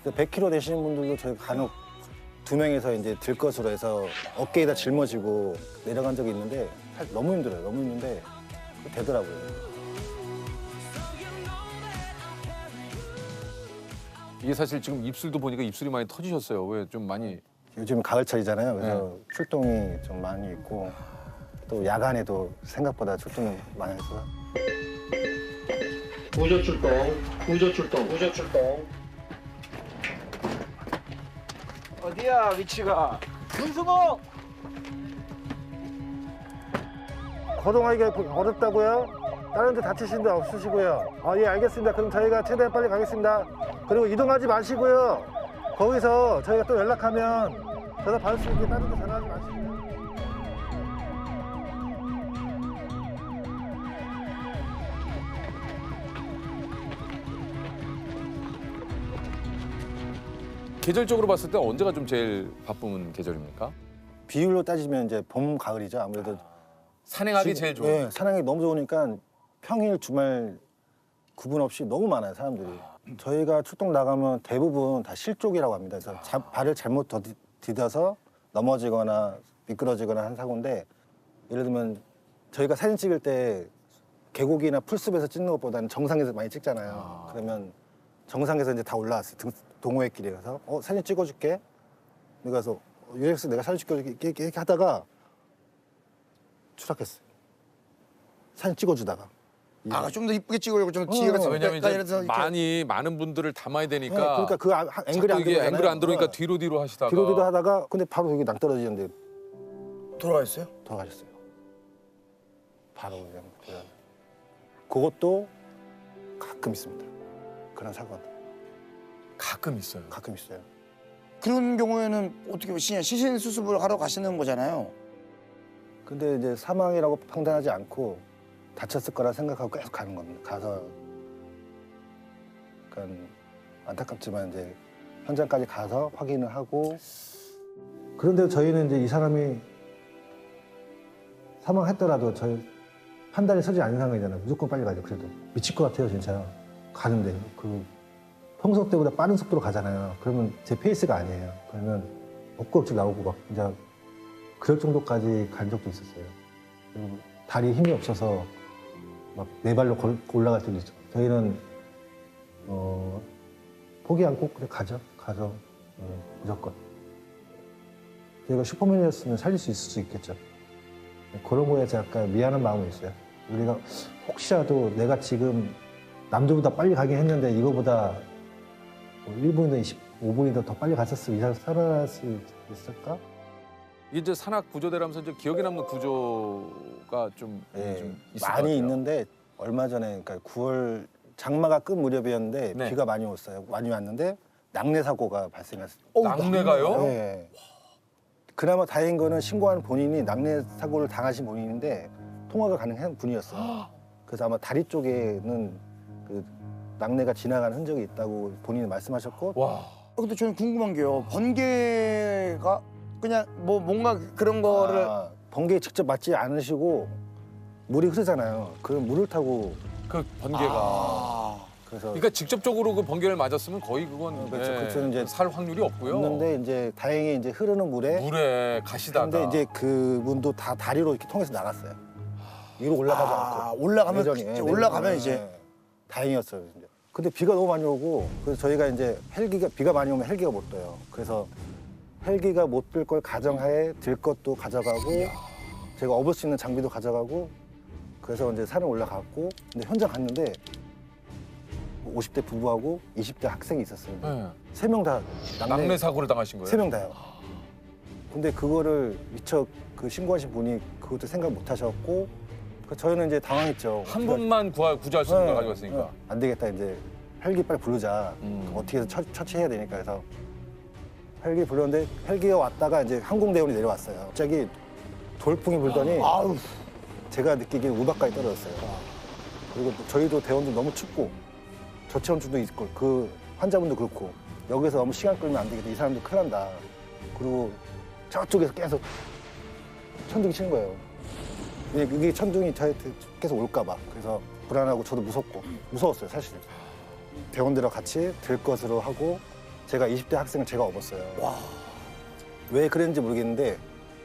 100kg 되시는 분들도 저희 간혹 2명에서 이제 들 것으로 해서 어깨에다 짊어지고 내려간 적이 있는데 사실 너무 힘들어요. 너무 힘든데 되더라고요. 이게 사실 지금 입술도 보니까 입술이 많이 터지셨어요. 왜 좀 많이 요즘 가을철이잖아요. 그래서 출동이 좀 많이 있고 또 야간에도 생각보다 출동이 많이 해서. 구조 출동. 어디야 위치가? 윤승호! 거동하기가 어렵다고요? 다른 데 다치신 데 없으시고요. 예, 알겠습니다. 그럼 저희가 최대한 빨리 가겠습니다. 그리고 이동하지 마시고요. 거기서 저희가 또 연락하면 전화 받을 수 있게 다른 데 전화하지 마시고요. 계절적으로 봤을 때 언제가 좀 제일 바쁜 계절입니까? 비율로 따지면 이제 봄, 가을이죠. 아무래도 산행하기 제일 좋은. 네, 산행이 너무 좋으니까 평일, 주말 구분 없이 너무 많아요, 사람들이. 저희가 출동 나가면 대부분 다 실족이라고 합니다. 그래서 발을 잘못 디뎌서 넘어지거나 미끄러지거나 한 사고인데, 예를 들면 저희가 사진 찍을 때 계곡이나 풀숲에서 찍는 것보다는 정상에서 많이 찍잖아요. 그러면 정상에서 이제 다 올라왔어요. 동호회 길에 가서 사진 찍어줄게. 그래서 유렉스 내가 사진 찍어줄게 이렇게 하다가 추락했어요. 사진 찍어주다가. 아, 좀 더 이쁘게 찍으려고 좀 뒤에 가서 왜냐면 이제 이렇게 많은 분들을 담아야 되니까. 네, 그러니까 그 앵글이 안 자꾸 이게 들어오잖아요. 앵글이 안 들어오니까 네. 뒤로 하시다가. 뒤로 하다가 근데 바로 여기 낭떠러지는데 돌아가셨어요? 돌아가셨어요. 바로 그냥 그것도 가끔 있습니다. 그런 사고가 가끔 있어요. 가끔 있어요. 그런 경우에는 어떻게 시신 수습을 하러 가시는 거잖아요. 근데 이제 사망이라고 판단하지 않고 다쳤을 거라 생각하고 계속 가는 겁니다. 가서 약간 안타깝지만 이제 현장까지 가서 확인을 하고. 그런데 저희는 이제 이 사람이 사망했더라도 저희 판단이 서지 않는 상황이잖아요. 무조건 빨리 가죠. 그래도 미칠 것 같아요, 진짜. 가는데 평소 때보다 빠른 속도로 가잖아요. 그러면 제 페이스가 아니에요. 그러면 엎고엎고 나오고 막 이제 그럴 정도까지 간 적도 있었어요. 그리고 다리에 힘이 없어서 막 네 발로 올라갈 때도 있죠. 저희는 포기 않고 그래 가죠. 무조건. 저희가 슈퍼맨이었으면 살릴 수 있을 수 있겠죠. 그런 거에서 약간 미안한 마음이 있어요. 우리가 혹시라도 내가 지금 남들보다 빨리 가긴 했는데 이거보다 1분이든 25분이든 더 빨리 갔었으면 이 사람 살아날 수 있을까? 이제 산악 구조대라면서 이제 기억에 남는 구조가 좀 있을 것 같아요. 많이 있는데 얼마 전에 그러니까 9월 장마가 끝 무렵이었는데 네. 비가 많이 왔는데 낙뢰 사고가 발생했어요. 낙뢰가요? 네. 그나마 다행인 거는 신고한 본인이 낙뢰 사고를 당하신 본인인데 통화가 가능한 분이었어요. 그래서 아마 다리 쪽에는 그 낙뢰가 지나간 흔적이 있다고 본인이 말씀하셨고. 와. 근데 저는 궁금한 게요. 번개가 그냥 뭐 뭔가 그런 거를 번개에 직접 맞지 않으시고 물이 흐르잖아요. 그 물을 타고 그 번개가. 그래서 그러니까 직접적으로 그 번개를 맞았으면 거의 그건 그렇죠. 그렇죠. 이제 살 확률이 없고요. 없는데 이제 다행히 이제 흐르는 물에 가시다가. 근데 이제 그분도 다 다리로 이렇게 통해서 나갔어요. 위로 올라가지 않고. 올라가면 여전히, 이제 네, 올라가면 네, 이제 네. 다행이었어요. 이제. 근데 비가 너무 많이 오고 그래서 저희가 이제 비가 많이 오면 헬기가 못 떠요. 그래서 헬기가 못 뜰 걸 가정하에 들 것도 가져가고 제가 업을 수 있는 장비도 가져가고 그래서 이제 산에 올라갔고 근데 현장 갔는데 50대 부부하고 20대 학생이 있었어요. 네. 3명 다 낙뢰 사고를 당하신 거예요? 3명 다요. 근데 그거를 미처 그 신고하신 분이 그것도 생각 못 하셨고 저희는 이제 당황했죠. 한 분만 구조할 수 있는 걸 가져갔으니까. 안 되겠다 이제 헬기 빨리 부르자. 어떻게 해서 처치해야 되니까 해서 헬기 불렀는데 헬기가 왔다가 이제 항공대원이 내려왔어요. 갑자기 돌풍이 불더니 제가 느끼기엔 우박까지 떨어졌어요. 그리고 저희도 대원도 너무 춥고 저체온증도 있고 그 환자분도 그렇고 여기서 너무 시간 끌면 안 되겠다. 이 사람도 큰일 난다. 그리고 저쪽에서 계속 천둥이 치는 거예요. 이게 천둥이 저한테 계속 올까 봐. 그래서 불안하고 저도 무서웠어요 사실. 대원들과 같이 들 것으로 하고 제가 20대 학생을 제가 업었어요. 왜 그랬는지 모르겠는데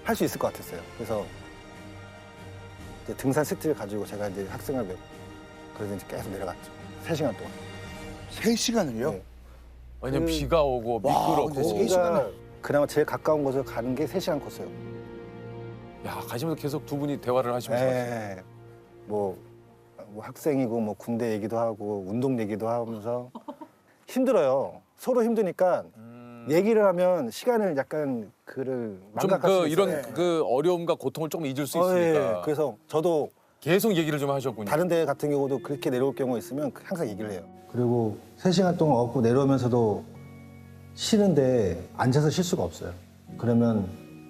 할 수 있을 것 같았어요. 그래서 이제 등산 세트를 가지고 제가 이제 학생을 메고 그래서 이제 계속 내려갔죠. 3시간 동안. 3시간을요? 네. 왜냐면 비가 오고 미끄럽고. 여기가 그나마 제일 가까운 곳을 가는 게 3시간 코스예요. 야, 가시면서 계속 두 분이 대화를 하시면서 네. 뭐 학생이고 뭐 군대 얘기도 하고 운동 얘기도 하면서 힘들어요. 서로 힘드니까 얘기를 하면 시간을 약간 그를 망각할 수 있어요. 이런 그 어려움과 고통을 조금 잊을 수 있으니까. 예. 그래서 저도 계속 얘기를 좀 하셨군요. 다른 데 같은 경우도 그렇게 내려올 경우가 있으면 항상 얘기를 해요. 그리고 3시간 동안 업고 내려오면서도 쉬는데 앉아서 쉴 수가 없어요. 그러면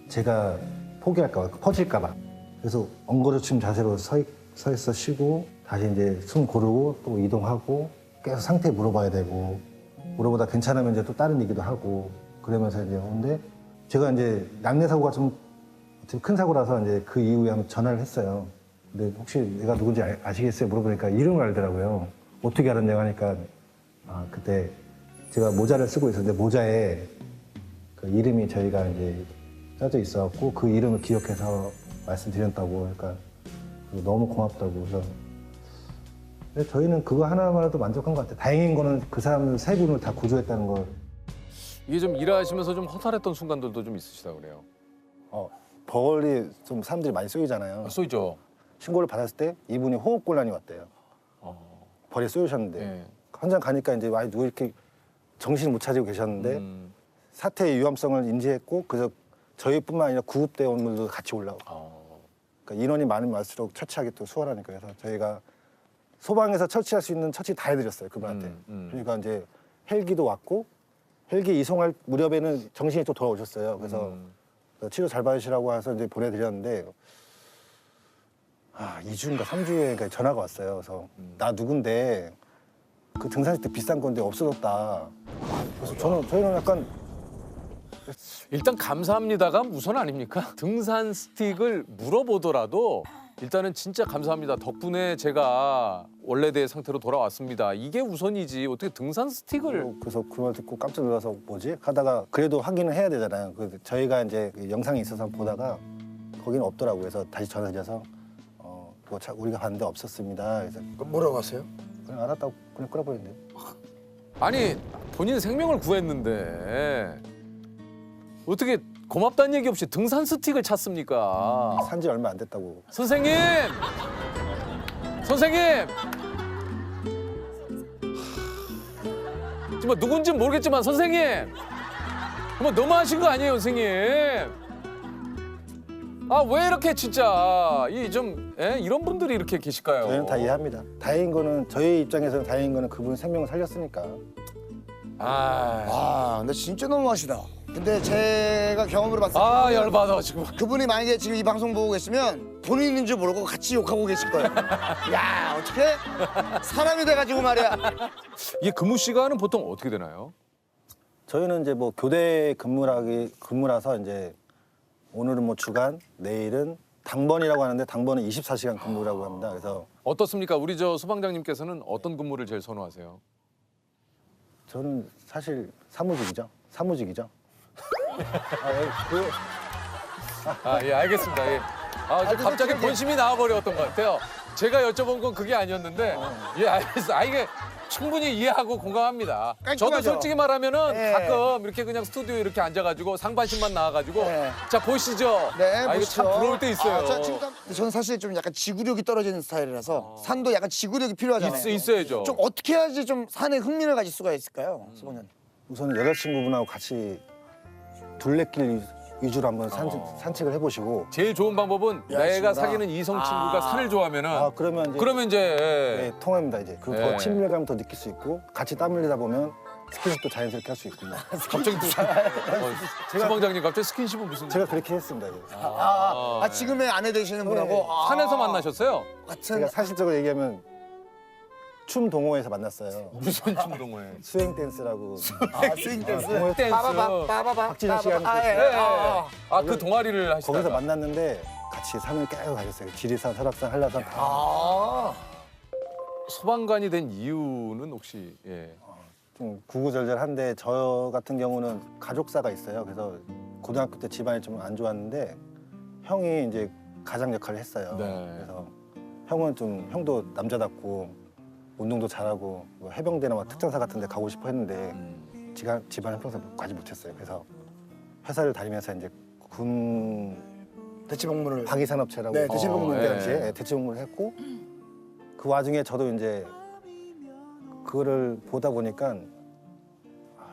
제가 포기할까 봐, 퍼질까 봐. 그래서 엉거주춤 자세로 서 있어 쉬고 다시 이제 숨 고르고 또 이동하고 계속 상태 물어봐야 되고 물어보다 괜찮으면 이제 또 다른 얘기도 하고 그러면서 이제 오는데 제가 이제 낙내 사고가 좀 큰 사고라서 이제 그 이후에 한번 전화를 했어요. 근데 혹시 내가 누군지 아시겠어요? 물어보니까 이름을 알더라고요. 어떻게 알았냐고 하니까 그때 제가 모자를 쓰고 있었는데 모자에 그 이름이 저희가 이제 써져 있어갖고 그 이름을 기억해서 말씀드렸다고 그러니까 너무 고맙다고 그래서 근데 저희는 그거 하나만으로도 만족한 것 같아요. 다행인 거는 그 사람들 세 분을 다 구조했다는 걸. 이게 좀 일하시면서 좀 허탈했던 순간들도 좀 있으시다 그래요. 벌이 좀 사람들이 많이 쏘이잖아요. 쏘이죠. 신고를 받았을 때 이분이 호흡곤란이 왔대요. 벌이 쏘이셨는데 예. 현장 가니까 이제 와 누구 이렇게 정신을 못 차리고 계셨는데 사태의 위험성을 인지했고 그래서 저희뿐만 아니라 구급대원들도 같이 올라오고. 그러니까 인원이 많으면 많을수록 처치하기 또 수월하니까 그래서 저희가 소방에서 처치할 수 있는 처치 다 해드렸어요 그분한테. 그러니까 이제 헬기도 왔고 헬기 이송할 무렵에는 정신이 또 돌아오셨어요. 그래서 치료 잘 받으시라고 해서 이제 보내드렸는데 2주인가 3주에 전화가 왔어요. 그래서 나 누군데 그 등산 시트 비싼 건데 없어졌다. 그래서 저희는 약간 일단 감사합니다가 우선 아닙니까? 등산 스틱을 물어보더라도 일단은 진짜 감사합니다. 덕분에 제가 원래대의 상태로 돌아왔습니다. 이게 우선이지 어떻게 등산 스틱을. 그래서 그 말 듣고 깜짝 놀라서 뭐지? 하다가 그래도 확인을 해야 되잖아요. 그래서 저희가 이제 그 영상이 있어서 보다가 거기는 없더라고요. 그래서 다시 전화드려서 그거 우리가 봤는데 없었습니다. 그래서 뭐라고 하세요? 그냥 알았다고 그냥 끌어버렸는데. 아니 본인 생명을 구했는데 어떻게 고맙다는 얘기 없이 등산 스틱을 찾습니까? 산지 얼마 안 됐다고. 선생님! 선생님! 정말 누군지 모르겠지만 선생님! 정말 너무하신 거 아니에요, 선생님? 왜 이렇게 진짜 이런 분들이 이렇게 계실까요? 저희는 다 이해합니다. 다행인 거는 저희 입장에서는 다행인 거는 그분 생명을 살렸으니까. 근데 진짜 너무하시다. 근데 제가 경험으로 봤을 때 열받아 지금. 그분이 만약에 지금 이 방송 보고 계시면 본인인 줄 모르고 같이 욕하고 계실 거예요. 야, 어떻게 사람이 돼가지고 말이야. 이게 근무 시간은 보통 어떻게 되나요? 저희는 이제 뭐 교대 근무라서 이제 오늘은 뭐 주간, 내일은 당번이라고 하는데 당번은 24시간 근무라고 합니다. 그래서 어떻습니까? 우리 저 소방장님께서는 어떤 근무를 제일 선호하세요? 저는 사실 사무직이죠. 예, 알겠습니다. 예. 갑자기 본심이 나와버렸던 것 같아요. 제가 여쭤본 건 그게 아니었는데, 예, 알겠어요. 이게 충분히 이해하고 공감합니다. 깔끔하죠? 저도 솔직히 말하면은 네. 가끔 이렇게 그냥 스튜디오에 이렇게 앉아가지고 상반신만 나와가지고, 네. 자, 보시죠. 네, 이거 보시죠. 참 부러울 때 있어요. 저는 사실 좀 약간 지구력이 떨어지는 스타일이라서 산도 약간 지구력이 필요하잖아요. 있어야죠. 좀 어떻게 해야지 좀 산에 흥미를 가질 수가 있을까요, 수봉님? 우선 여자친구분하고 같이 둘레길 위주로 한번 산책을 해보시고 제일 좋은 방법은 내가 친구다. 사귀는 이성 친구가 산을 좋아하면은 그러면 이제 예. 통합니다 이제. 그 예. 더 친밀감 더 느낄 수 있고 같이 땀 흘리다 보면 스킨십도 자연스럽게 할 수 있고. 갑자기 소방장님 갑자기 스킨십은 무슨? 제가 그렇게 했습니다. 이제. 지금의 아내 되시는 분하고 산에서 만나셨어요? 제가 사실적으로 얘기하면 춤 동호회에서 만났어요. 무슨 춤 동호회? 스윙 댄스라고. 스윙 댄스. 동호회 댄스. 박진영 씨가 하는 그 동아리를 하시다가 거기서 만났는데 같이 산을 계속 가셨어요. 지리산, 설악산, 한라산 다. 소방관이 된 이유는 혹시 좀 구구절절한데 저 같은 경우는 가족사가 있어요. 그래서 고등학교 때 집안이 좀 안 좋았는데 형이 이제 가장 역할을 했어요. 네. 그래서 형도 남자답고 운동도 잘하고 뭐 해병대나 뭐 특전사 같은 데 가고 싶어 했는데 집안 형평성 가지 못했어요. 그래서 회사를 다니면서 이제 군 대체복무를 방위산업체라고 네, 대체복무 그때 당시에 대체복무를 했고 그 와중에 저도 이제 그거를 보다 보니까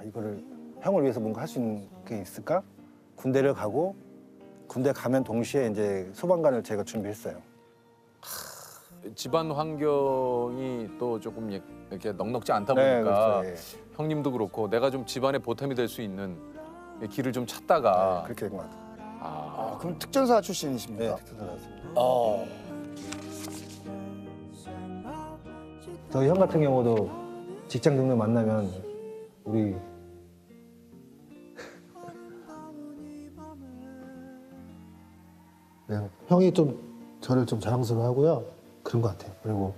이거를 형을 위해서 뭔가 할 수 있는 게 있을까? 군대를 가고 군대 가면 동시에 이제 소방관을 제가 준비했어요. 집안 환경이 또 조금 이렇게 넉넉지 않다 네, 보니까 그렇죠, 예. 형님도 그렇고 내가 좀 집안의 보탬이 될 수 있는 길을 좀 찾다가 그렇게 된 것 같아요. 그럼 특전사 출신이십니까? 네, 특전사였습니다. 저희 형 같은 경우도 직장 동료 만나면 우리 그냥 형이 좀 저를 좀 자랑스러워하고요. 그런 것 같아요. 그리고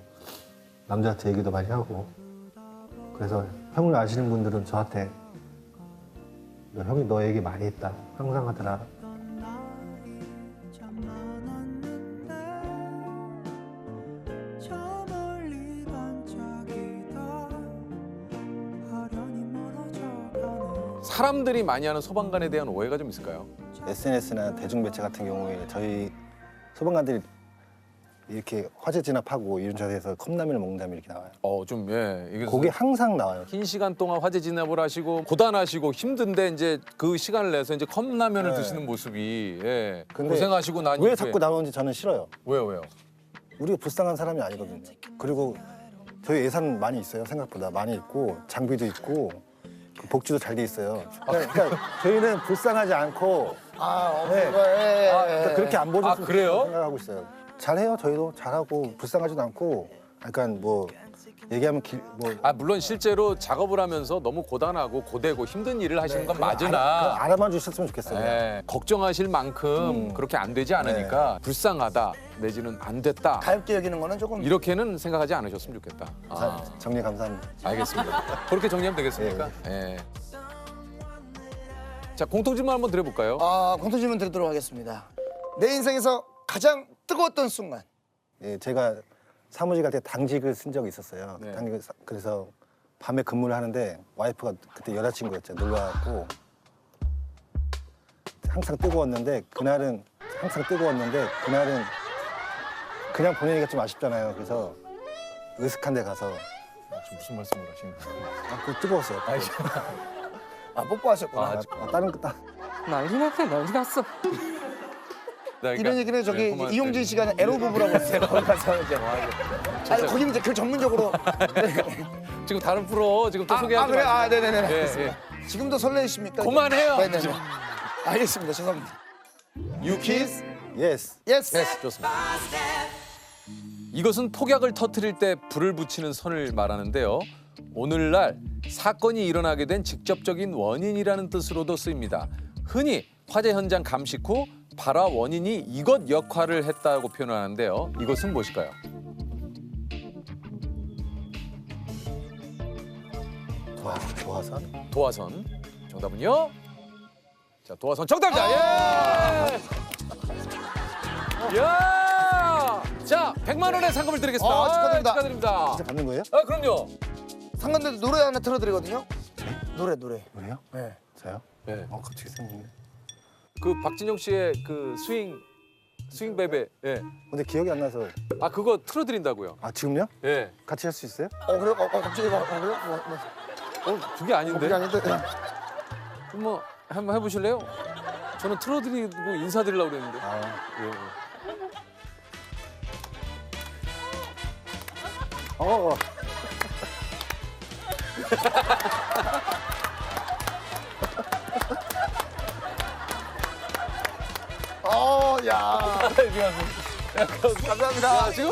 남자한테 얘기도 많이 하고. 그래서 형을 아시는 분들은 저한테 형이 너 얘기 많이 했다. 항상 하더라. 사람들이 많이 하는 소방관에 대한 오해가 좀 있을까요? SNS나 대중매체 같은 경우에 저희 소방관들이 이렇게 화재 진압하고 이런 자리에서 컵라면을 먹는다면 이렇게 나와요. 좀 예. 이게 그게 항상 나와요. 긴 시간 동안 화재 진압을 하시고 고단하시고 힘든데 이제 그 시간을 내서 이제 컵라면을 네. 드시는 모습이 예. 근데 고생하시고 난 왜 이후에 자꾸 나오는지 저는 싫어요. 왜요? 우리가 불쌍한 사람이 아니거든요. 그리고 저희 예산 많이 있어요. 생각보다 많이 있고 장비도 있고 그 복지도 잘 돼 있어요. 그러니까 저희는 불쌍하지 않고 네. 그러니까 그렇게 안 보셨으면 그래요? 생각하고 있어요. 잘해요. 저희도 잘하고 불쌍하지도 않고 약간 뭐 얘기하면 물론 실제로 작업을 하면서 너무 고단하고 고되고 힘든 일을 하시는 건 맞으나 알아만 주셨으면 좋겠어요. 예, 걱정하실 만큼 그렇게 안 되지 않으니까 불쌍하다 내지는 안 됐다 가볍게 여기는 거는 조금 이렇게는 생각하지 않으셨으면 좋겠다. 정리 감사합니다. 알겠습니다. 그렇게 정리하면 되겠습니까? 예. 자, 공통질문 한번 드려볼까요? 공통질문 드리도록 하겠습니다. 내 인생에서 가장 뜨거웠던 순간. 예, 제가 사무실 갈 때 당직을 쓴 적이 있었어요. 네. 그래서 밤에 근무를 하는데 와이프가 그때 여자친구였죠. 놀러 왔고 항상 뜨거웠는데 그날은 그냥 보내기가 좀 아쉽잖아요. 그래서 으슥한 데 가서 지금 무슨 말씀을 하시는 거예요? 그거 뜨거웠어요. 뽀뽀하셨구나. 다른 거 난리 났어. 이런 얘기는 저기 그만, 이용진 씨가 에로 부부라고 했어요. 거기 가서 이제 아니 거기는 이제 그 전문적으로 지금 다른 프로 지금 또 소개하지 그래? 마시고. 네네네. 예. 지금도 설레이십니까? 그만해요. 네네네. 알겠습니다. 죄송합니다. You kiss? 예스. 예스. 좋습니다. 이것은 폭약을 터뜨릴 때 불을 붙이는 선을 말하는데요. 오늘날 사건이 일어나게 된 직접적인 원인이라는 뜻으로도 쓰입니다. 흔히 화재 현장 감식 후 발화 원인이 이것 역할을 했다고 표현하는데요. 이것은 무엇일까요? 도화선? 도화선. 정답은요? 자, 도화선 정답입니다. 예! 야! 자, 100만 원의 상금을 드리겠습니다. 축하드립니다. 축하드립니다. 진짜 받는 거예요? 그럼요. 상관대도 노래 하나 틀어드리거든요. 노래. 노래요? 네. 저요? 네. 갑자기 생각나네. 그 박진영 씨의 그 스윙 베베. 예. 근데 기억이 안 나서. 그거 틀어드린다고요. 지금요? 예. 같이 할 수 있어요? 그래요? 갑자기 그래요? 그게 아닌데. 그게 아닌데. 그럼 뭐 한번 해보실래요? 저는 틀어드리고 인사드리려고 그랬는데. 예. 야. 감사합니다. 지금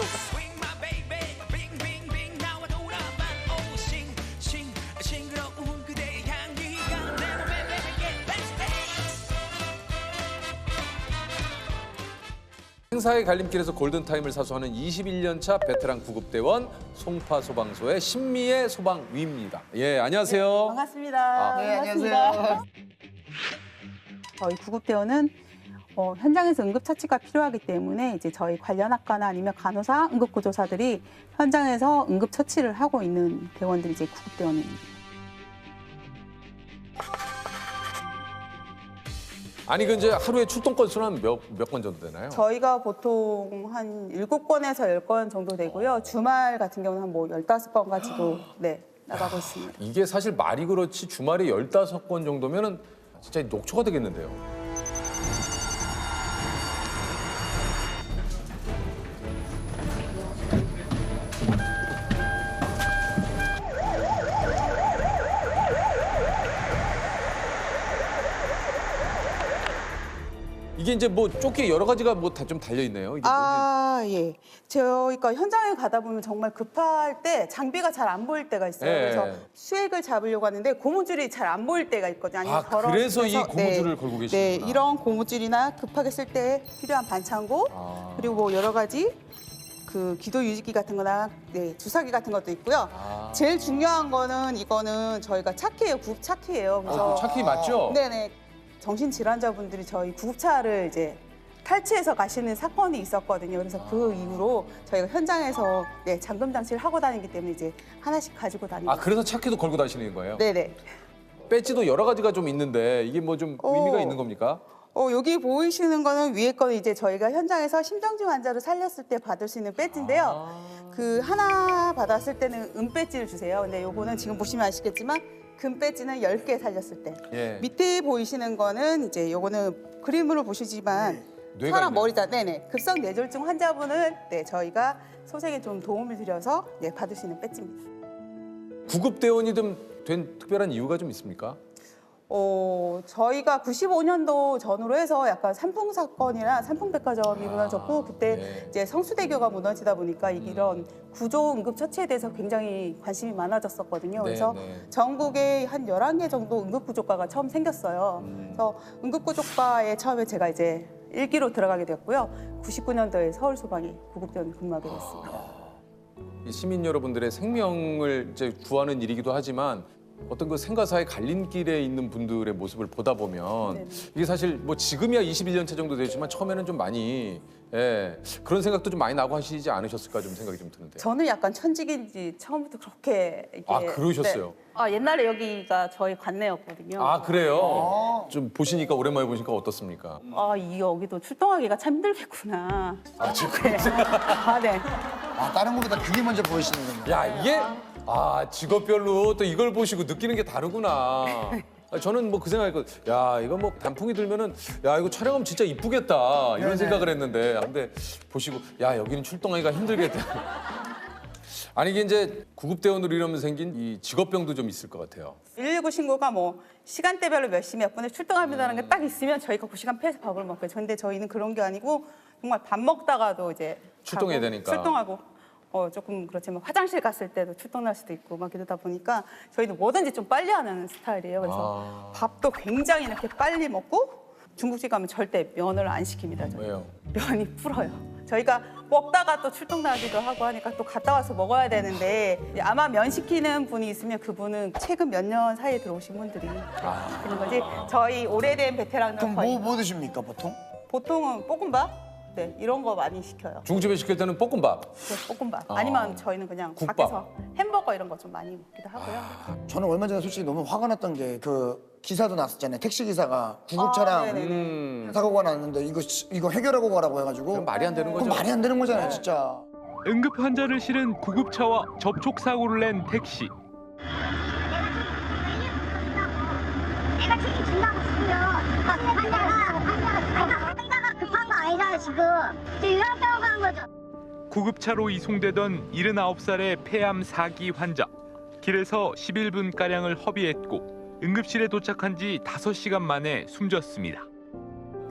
행사의 갈림길에서 골든타임을 사수하는 21년차 베테랑 구급대원 송파소방서의 신미애 소방위입니다. 예, 안녕하세요. 반갑습니다. 네, 반갑습니다. 안녕하세요. 저희 구급대원은 현장에서 응급처치가 필요하기 때문에 이제 저희 관련 학과나 아니면 간호사, 응급구조사들이 현장에서 응급처치를 하고 있는 대원들이 이제 구급대원입니다. 아니 그 이제 하루에 출동 건수는 몇 건 정도 되나요? 저희가 보통 한 7건에서 10건 정도 되고요. 주말 같은 경우는 한 뭐 15건까지도 나가고 있습니다. 이게 사실 말이 그렇지 주말에 15건 정도면은 진짜 녹초가 되겠는데요. 이게 이제 뭐 조끼 여러 가지가 뭐 다 좀 달려 있네요. 이게 예. 저희가 현장에 가다 보면 정말 급할 때 장비가 잘 안 보일 때가 있어요. 네. 그래서 수액을 잡으려고 하는데 고무줄이 잘 안 보일 때가 있거든요. 아니면 아, 더러워서. 그래서 이 고무줄을 걸고 계시는구나. 네, 이런 고무줄이나 급하게 쓸 때 필요한 반창고 그리고 뭐 여러 가지 그 기도 유지기 같은 거나 네, 주사기 같은 것도 있고요. 제일 중요한 거는 이거는 저희가 차키예요. 구급 차키예요. 그래서 차키 맞죠? 네네. 정신질환자분들이 저희 구급차를 이제 탈취해서 가시는 사건이 있었거든요. 그래서 그 이후로 저희가 현장에서 네, 잠금 장치를 하고 다니기 때문에 이제 하나씩 가지고 다니고. 아, 그래서 차키도 걸고 다니시는 거예요? 네네. 배지도 여러 가지가 좀 있는데 이게 뭐 좀 의미가 있는 겁니까? 여기 보이시는 거는 위에 거는 이제 저희가 현장에서 심정지 환자를 살렸을 때 받을 수 있는 배지인데요. 그 하나 받았을 때는 은 배지를 주세요. 근데 요거는 지금 보시면 아시겠지만 금 배지는 10개 살렸을 때. 예. 밑에 보이시는 거는 이제 요거는 그림으로 보시지만 뇌가 사람 있네요. 머리다. 네네. 급성 뇌졸중 환자분은 네, 저희가 소생에 좀 도움을 드려서 네, 받을 수 있는 배지입니다. 구급대원이 된 특별한 이유가 좀 있습니까? 저희가 95년도 전후로 해서 약간 산풍 사건이나 산풍백화점이 무너졌고 그때 네. 이제 성수대교가 무너지다 보니까 이런 구조 응급 처치에 대해서 굉장히 관심이 많아졌었거든요. 그래서 전국에 한 11개 정도 응급구조과가 처음 생겼어요. 그래서 응급구조과에 처음에 제가 이제 1기로 들어가게 되었고요. 99년도에 서울소방이 구급대원을 근무하게 됐습니다. 이 시민 여러분들의 생명을 이제 구하는 일이기도 하지만 어떤 그 생과 사의 갈림길에 있는 분들의 모습을 보다 보면 이게 사실 뭐 지금이야 21년 차 정도 되지만 처음에는 좀 많이 그런 생각도 좀 많이 나고 하시지 않으셨을까 좀 생각이 좀 드는데. 저는 약간 천직인지 처음부터 그렇게 이게 아, 그러셨어요? 네. 옛날에 여기가 저희 관내였거든요. 아, 그래요? 좀 보시니까 오랜만에 보시니까 어떻습니까? 여기도 출동하기가 참 힘들겠구나. 아, 지금 네. 네. 다른 것보다 그게 먼저 보이시는군요. 야, 이게 직업별로 또 이걸 보시고 느끼는 게 다르구나. 저는 뭐 그 생각했거든요. 야, 이거 뭐 단풍이 들면은 야, 이거 촬영하면 진짜 이쁘겠다. 이런 생각을 했는데 근데 보시고 야, 여기는 출동하기가 힘들겠다. 아니 이게 이제 구급대원으로 이러면 생긴 이 직업병도 좀 있을 것 같아요. 119 신고가 뭐 시간대별로 몇 시 몇 분에 출동합니다라는 게 딱 있으면 저희가 그 시간 피해서 밥을 먹고요. 근데 저희는 그런 게 아니고 정말 밥 먹다가도 이제 출동해야 가고, 되니까. 출동하고 조금 그렇지만 화장실 갔을 때도 출동할 수도 있고 막 이러다 보니까 저희도 뭐든지 좀 빨리 하는 스타일이에요. 그래서 밥도 굉장히 이렇게 빨리 먹고 중국집 가면 절대 면을 안 시킵니다. 저희. 왜요? 면이 불어요. 저희가 먹다가 또 출동 나기도 하고 하니까 또 갔다 와서 먹어야 되는데 아마 면 시키는 분이 있으면 그분은 최근 몇 년 사이에 들어오신 분들이 그런 거지. 저희 오래된 베테랑들은 그럼 거의 뭐 드십니까 보통? 보통은 볶음밥 네 이런 거 많이 시켜요. 중국집에 시킬 때는 볶음밥. 네, 볶음밥 아니면 저희는 그냥 국밥. 밖에서 햄버거 이런 거 좀 많이 먹기도 하고요. 저는 얼마 전에 솔직히 너무 화가 났던 게 그 기사도 났었잖아요. 택시 기사가 구급차랑 사고가 났는데 이거 해결하고 가라고 해가지고 말이 안 되는 거죠. 그건 말이 안 되는 거잖아요, 진짜. 응급 환자를 실은 구급차와 접촉 사고를 낸 택시. 내가 책임진다고 싶고요. 환자가 급한 거 아니잖아 지금. 요양병원 가는 거죠. 구급차로 이송되던 79살의 폐암 4기 환자. 길에서 11분가량을 허비했고 응급실에 도착한 지 5시간 만에 숨졌습니다.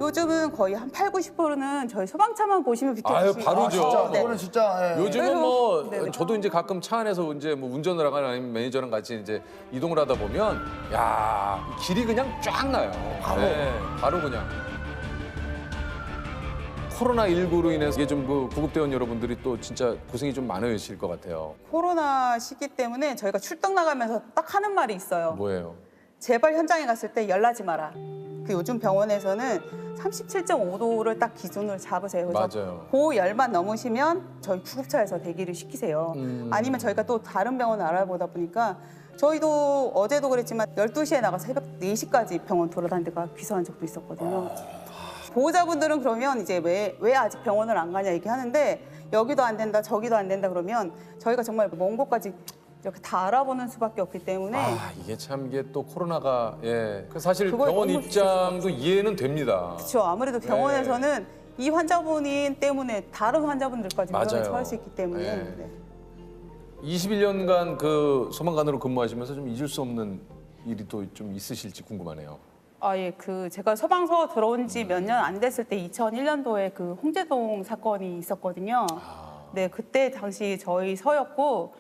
요즘은 거의 한 8, 90%는 저희 소방차만 보시면 비켜주시고 바로죠. 진짜 그거는 진짜. 요즘은 뭐 네네. 저도 이제 가끔 차 안에서 이제 뭐 운전을 하거나 아니면 매니저랑 같이 이제 이동을 하다 보면 야, 이 길이 그냥 쫙 나요. 바로 그냥. 코로나19로 인해서 이게 좀 그 구급대원 여러분들이 또 진짜 고생이 좀 많으실 것 같아요. 코로나 시기 때문에 저희가 출동 나가면서 딱 하는 말이 있어요. 뭐예요? 제발 현장에 갔을 때 열나지 마라. 그 요즘 병원에서는 37.5도를 딱 기준으로 잡으세요. 그래서 맞아요. 그 열만 넘으시면 저희 구급차에서 대기를 시키세요. 아니면 저희가 또 다른 병원을 알아보다 보니까 저희도 어제도 그랬지만 12시에 나가서 새벽 4시까지 병원 돌아다닌 데가 귀성한 적도 있었거든요. 보호자분들은 그러면 이제 왜 아직 병원을 안 가냐 얘기하는데 여기도 안 된다 저기도 안 된다 그러면 저희가 정말 먼 곳까지 이렇게 다 알아보는 수밖에 없기 때문에 이게 참 이게 또 코로나가 사실 그걸 병원 너무 입장도 이해는 됩니다. 그렇죠. 아무래도 병원에서는 이 환자분인 때문에 다른 환자분들까지 위험에 맞아요. 처할 수 있기 때문에 네. 21년간 그 소방관으로 근무하시면서 좀 잊을 수 없는 일이 또 좀 있으실지 궁금하네요. 예, 제가 소방서 들어온 지 몇 년 안 됐을 때 2001년도에 그 홍제동 사건이 있었거든요. 네, 그때 당시 저희 서였고,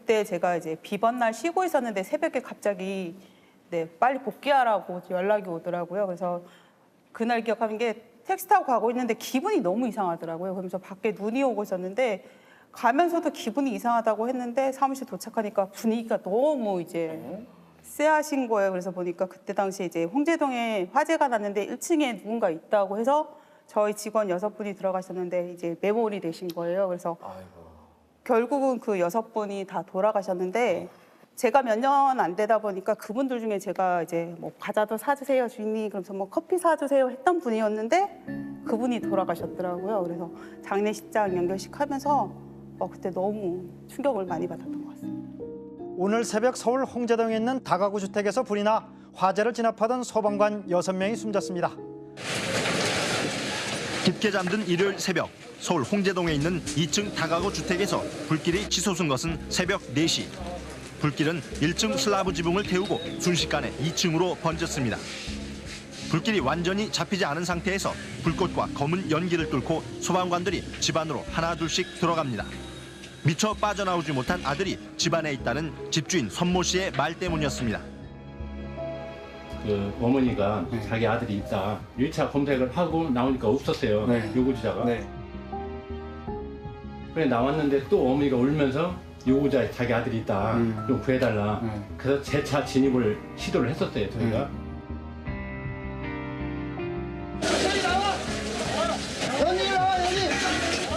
그때 제가 이제 비번 날 쉬고 있었는데 새벽에 갑자기 네, 빨리 복귀하라고 연락이 오더라고요. 그래서 그날 기억하는 게 택시 타고 가고 있는데 기분이 너무 이상하더라고요. 그러면서 밖에 눈이 오고 있었는데 가면서도 기분이 이상하다고 했는데 사무실 도착하니까 분위기가 너무 이제 쎄하신 거예요. 그래서 보니까 그때 당시 이제 홍제동에 화재가 났는데 1층에 누군가 있다고 해서 저희 직원 6분이 들어가셨는데 이제 매몰이 되신 거예요. 그래서 결국은 그 6분이 다 돌아가셨는데 제가 몇 년 안 되다 보니까 그분들 중에 제가 이제 뭐 과자도 사주세요 주인님 그러면서 뭐 커피 사주세요 했던 분이었는데 그분이 돌아가셨더라고요. 그래서 장례식장 연결식 하면서 그때 너무 충격을 많이 받았던 것 같습니다. 오늘 새벽 서울 홍제동에 있는 다가구 주택에서 불이 나 화재를 진압하던 소방관 6명이 숨졌습니다. 깊게 잠든 일요일 새벽 서울 홍제동에 있는 2층 다가구 주택에서 불길이 치솟은 것은 새벽 4시. 불길은 1층 슬라브 지붕을 태우고 순식간에 2층으로 번졌습니다. 불길이 완전히 잡히지 않은 상태에서 불꽃과 검은 연기를 뚫고 소방관들이 집 안으로 하나둘씩 들어갑니다. 미처 빠져나오지 못한 아들이 집안에 있다는 집주인 선모 씨의 말 때문이었습니다. 그 어머니가 자기 아들이 있다 1차 검색을 하고 나오니까 없었어요. 요구자가. 그래 나왔는데 또 어머니가 울면서 요구자 자기 아들이 있다 좀 구해달라. 그래서 재차 진입을 시도를 했었어요 저희가.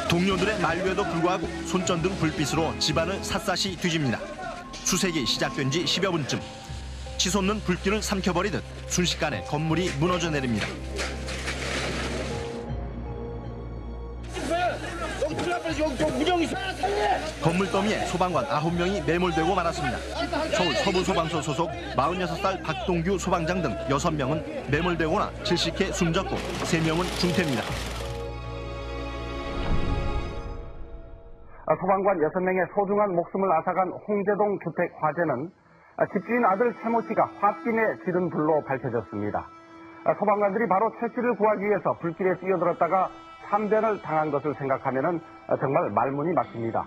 동료들의 만류에도 불구하고 손전등 불빛으로 집안을 샅샅이 뒤집니다. 수색이 시작된 지 10여 분쯤 치솟는 불길을 삼켜버리듯 순식간에 건물이 무너져 내립니다. 건물 더미에 소방관 9명이 매몰되고 말았습니다. 서울 서부소방서 소속 46살 박동규 소방장 등 6명은 매몰되거나 질식해 숨졌고 3명은 중태입니다. 소방관 6명의 소중한 목숨을 앗아간 홍제동 주택 화재는 집주인 아들 최모 씨가 홧김에 지른 불로 밝혀졌습니다. 소방관들이 바로 최 씨를 구하기 위해서 불길에 뛰어들었다가 참변을 당한 것을 생각하면 정말 말문이 막힙니다.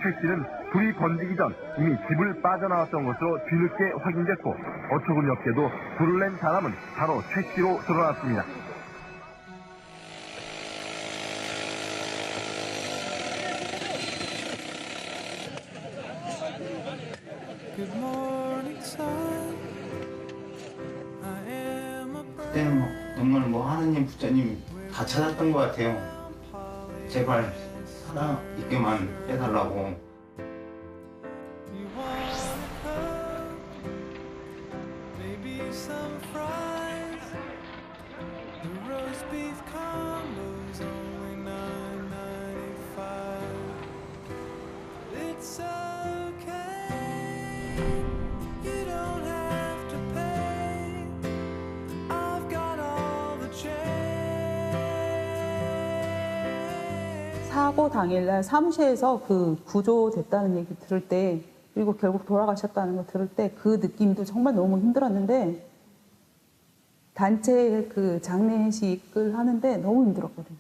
최 씨는 불이 번지기 전 이미 집을 빠져나왔던 것으로 뒤늦게 확인됐고 어처구니없게도 불을 낸 사람은 바로 최 씨로 드러났습니다. 그때는 정말 하느님, 부처님 다 찾았던 것 같아요. 제발 살아있게만 해달라고. 사고 당일날 사무실에서 구조됐다는 얘기 들을 때 그리고 결국 돌아가셨다는 거 들을 때 그 느낌도 정말 너무 힘들었는데 단체 장례식을 하는데 너무 힘들었거든요.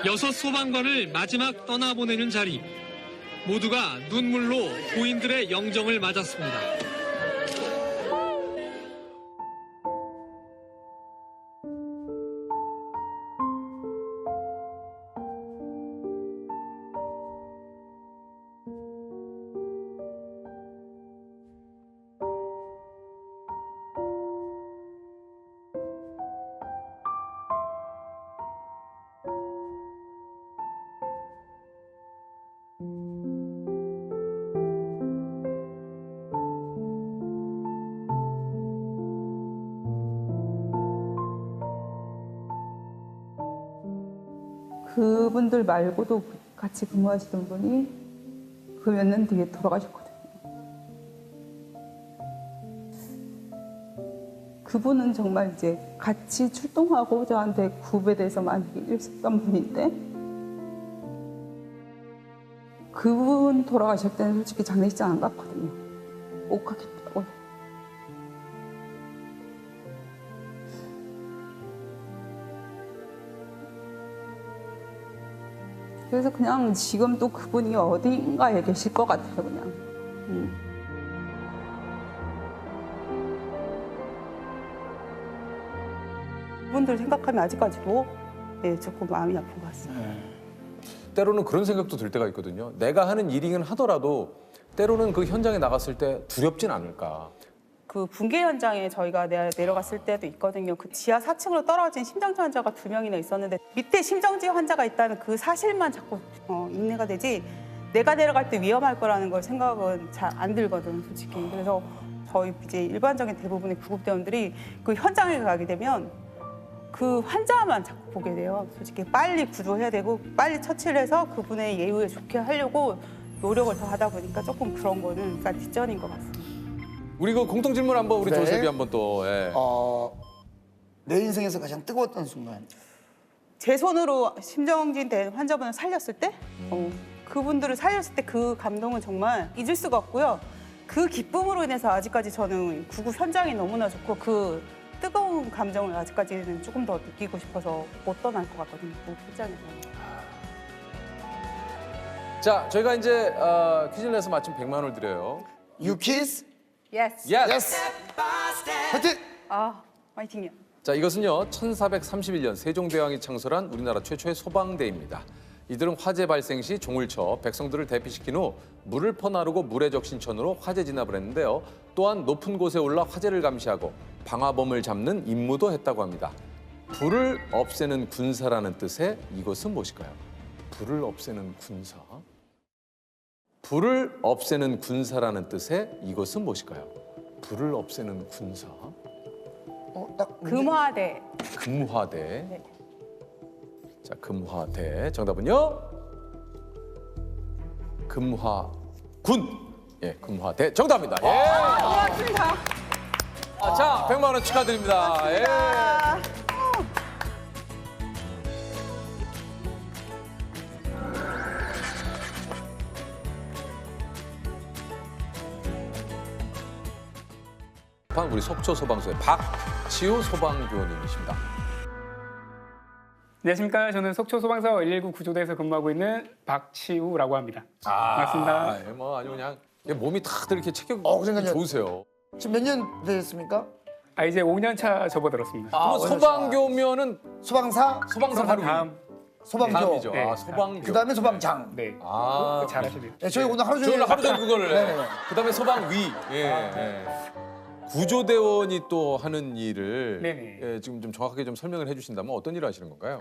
여섯 소방관을 마지막 떠나보내는 자리. 모두가 눈물로 고인들의 영정을 맞았습니다. 그분들 말고도 같이 근무하시던 분이 그 몇 년 뒤에 돌아가셨거든요. 그분은 정말 이제 같이 출동하고 저한테 구배돼서 많이 일했던 분인데 그분 돌아가실 때는 솔직히 장례식장 안 갔거든요. 못 가겠다고요. 그래서 그냥 지금 또 그분이 어딘가에 계실 것 같아요, 그냥. 그분들 생각하면 아직까지도 조금 마음이 아픈 것 같습니다. 때로는 그런 생각도 들 때가 있거든요. 내가 하는 일이긴 하더라도 때로는 그 현장에 나갔을 때 두렵진 않을까. 그 붕괴 현장에 저희가 내려갔을 때도 있거든요. 그 지하 4층으로 떨어진 심정지 환자가 2명이나 있었는데 밑에 심정지 환자가 있다는 그 사실만 자꾸 인내가 되지 내가 내려갈 때 위험할 거라는 걸 생각은 잘 안 들거든, 솔직히. 그래서 저희 이제 일반적인 대부분의 구급대원들이 그 현장에 가게 되면 그 환자만 자꾸 보게 돼요. 솔직히 빨리 구조해야 되고 빨리 처치를 해서 그분의 예우에 좋게 하려고 노력을 더 하다 보니까 조금 그런 거는 약간 뒷전인 것 같습니다. 우리 그 공통 질문 한번 우리 네. 조셉이 한번 또. 예. 내 인생에서 가장 뜨거웠던 순간. 제 손으로 심정지 된 환자분을 살렸을 때 그분들을 살렸을 때 그 감동은 정말 잊을 수가 없고요. 그 기쁨으로 인해서 아직까지 저는 구급 현장이 너무나 좋고 그 뜨거운 감정을 아직까지는 조금 더 느끼고 싶어서 못 떠날 것 같거든요. 구급 현장에서. 자, 저희가 이제 퀴즈를 내서 마침 100만 원을 드려요. 유키스? 예스. 예스. 화이팅! 화이팅이요. 자, 이것은요 1431년 세종대왕이 창설한 우리나라 최초의 소방대입니다. 이들은 화재 발생 시 종을 쳐 백성들을 대피시킨 후 물을 퍼나르고 물에 적신 천으로 화재 진압을 했는데요. 또한 높은 곳에 올라 화재를 감시하고 방화범을 잡는 임무도 했다고 합니다. 불을 없애는 군사라는 뜻의 이것은 무엇일까요? 불을 없애는 군사. 불을 없애는 군사라는 뜻의 이것은 무엇일까요? 불을 없애는 군사. 금화대. 금화대. 네. 자, 금화대. 정답은요? 금화군. 예, 금화대. 정답입니다. 예. 고맙습니다. 자, 100만 원 축하드립니다. 예. 우리 속초 소방서의 박치우 소방교원님이십니다. 안녕하십니까. 저는 속초 소방서 119 구조대에서 근무하고 있는 박치우라고 합니다. 반갑습니다. 예, 뭐 아주 그냥 몸이 탁 이렇게 체격이 그러니까요. 좋으세요. 지금 몇 년 되셨습니까? 이제 5년 차 접어들었습니다. 그럼 소방교면은 소방사? 소방사 바로 다음. 소방교. 다음이죠. 네. 소방교. 그다음에 소방장. 네. 아, 잘하시네요. 네, 저희 오늘 하루 종일 하루 종일 그거를. 네네. 그다음에 소방위. 예. 구조대원이 또 하는 일을 네네. 예, 지금 좀 정확하게 좀 설명을 해주신다면 어떤 일을 하시는 건가요?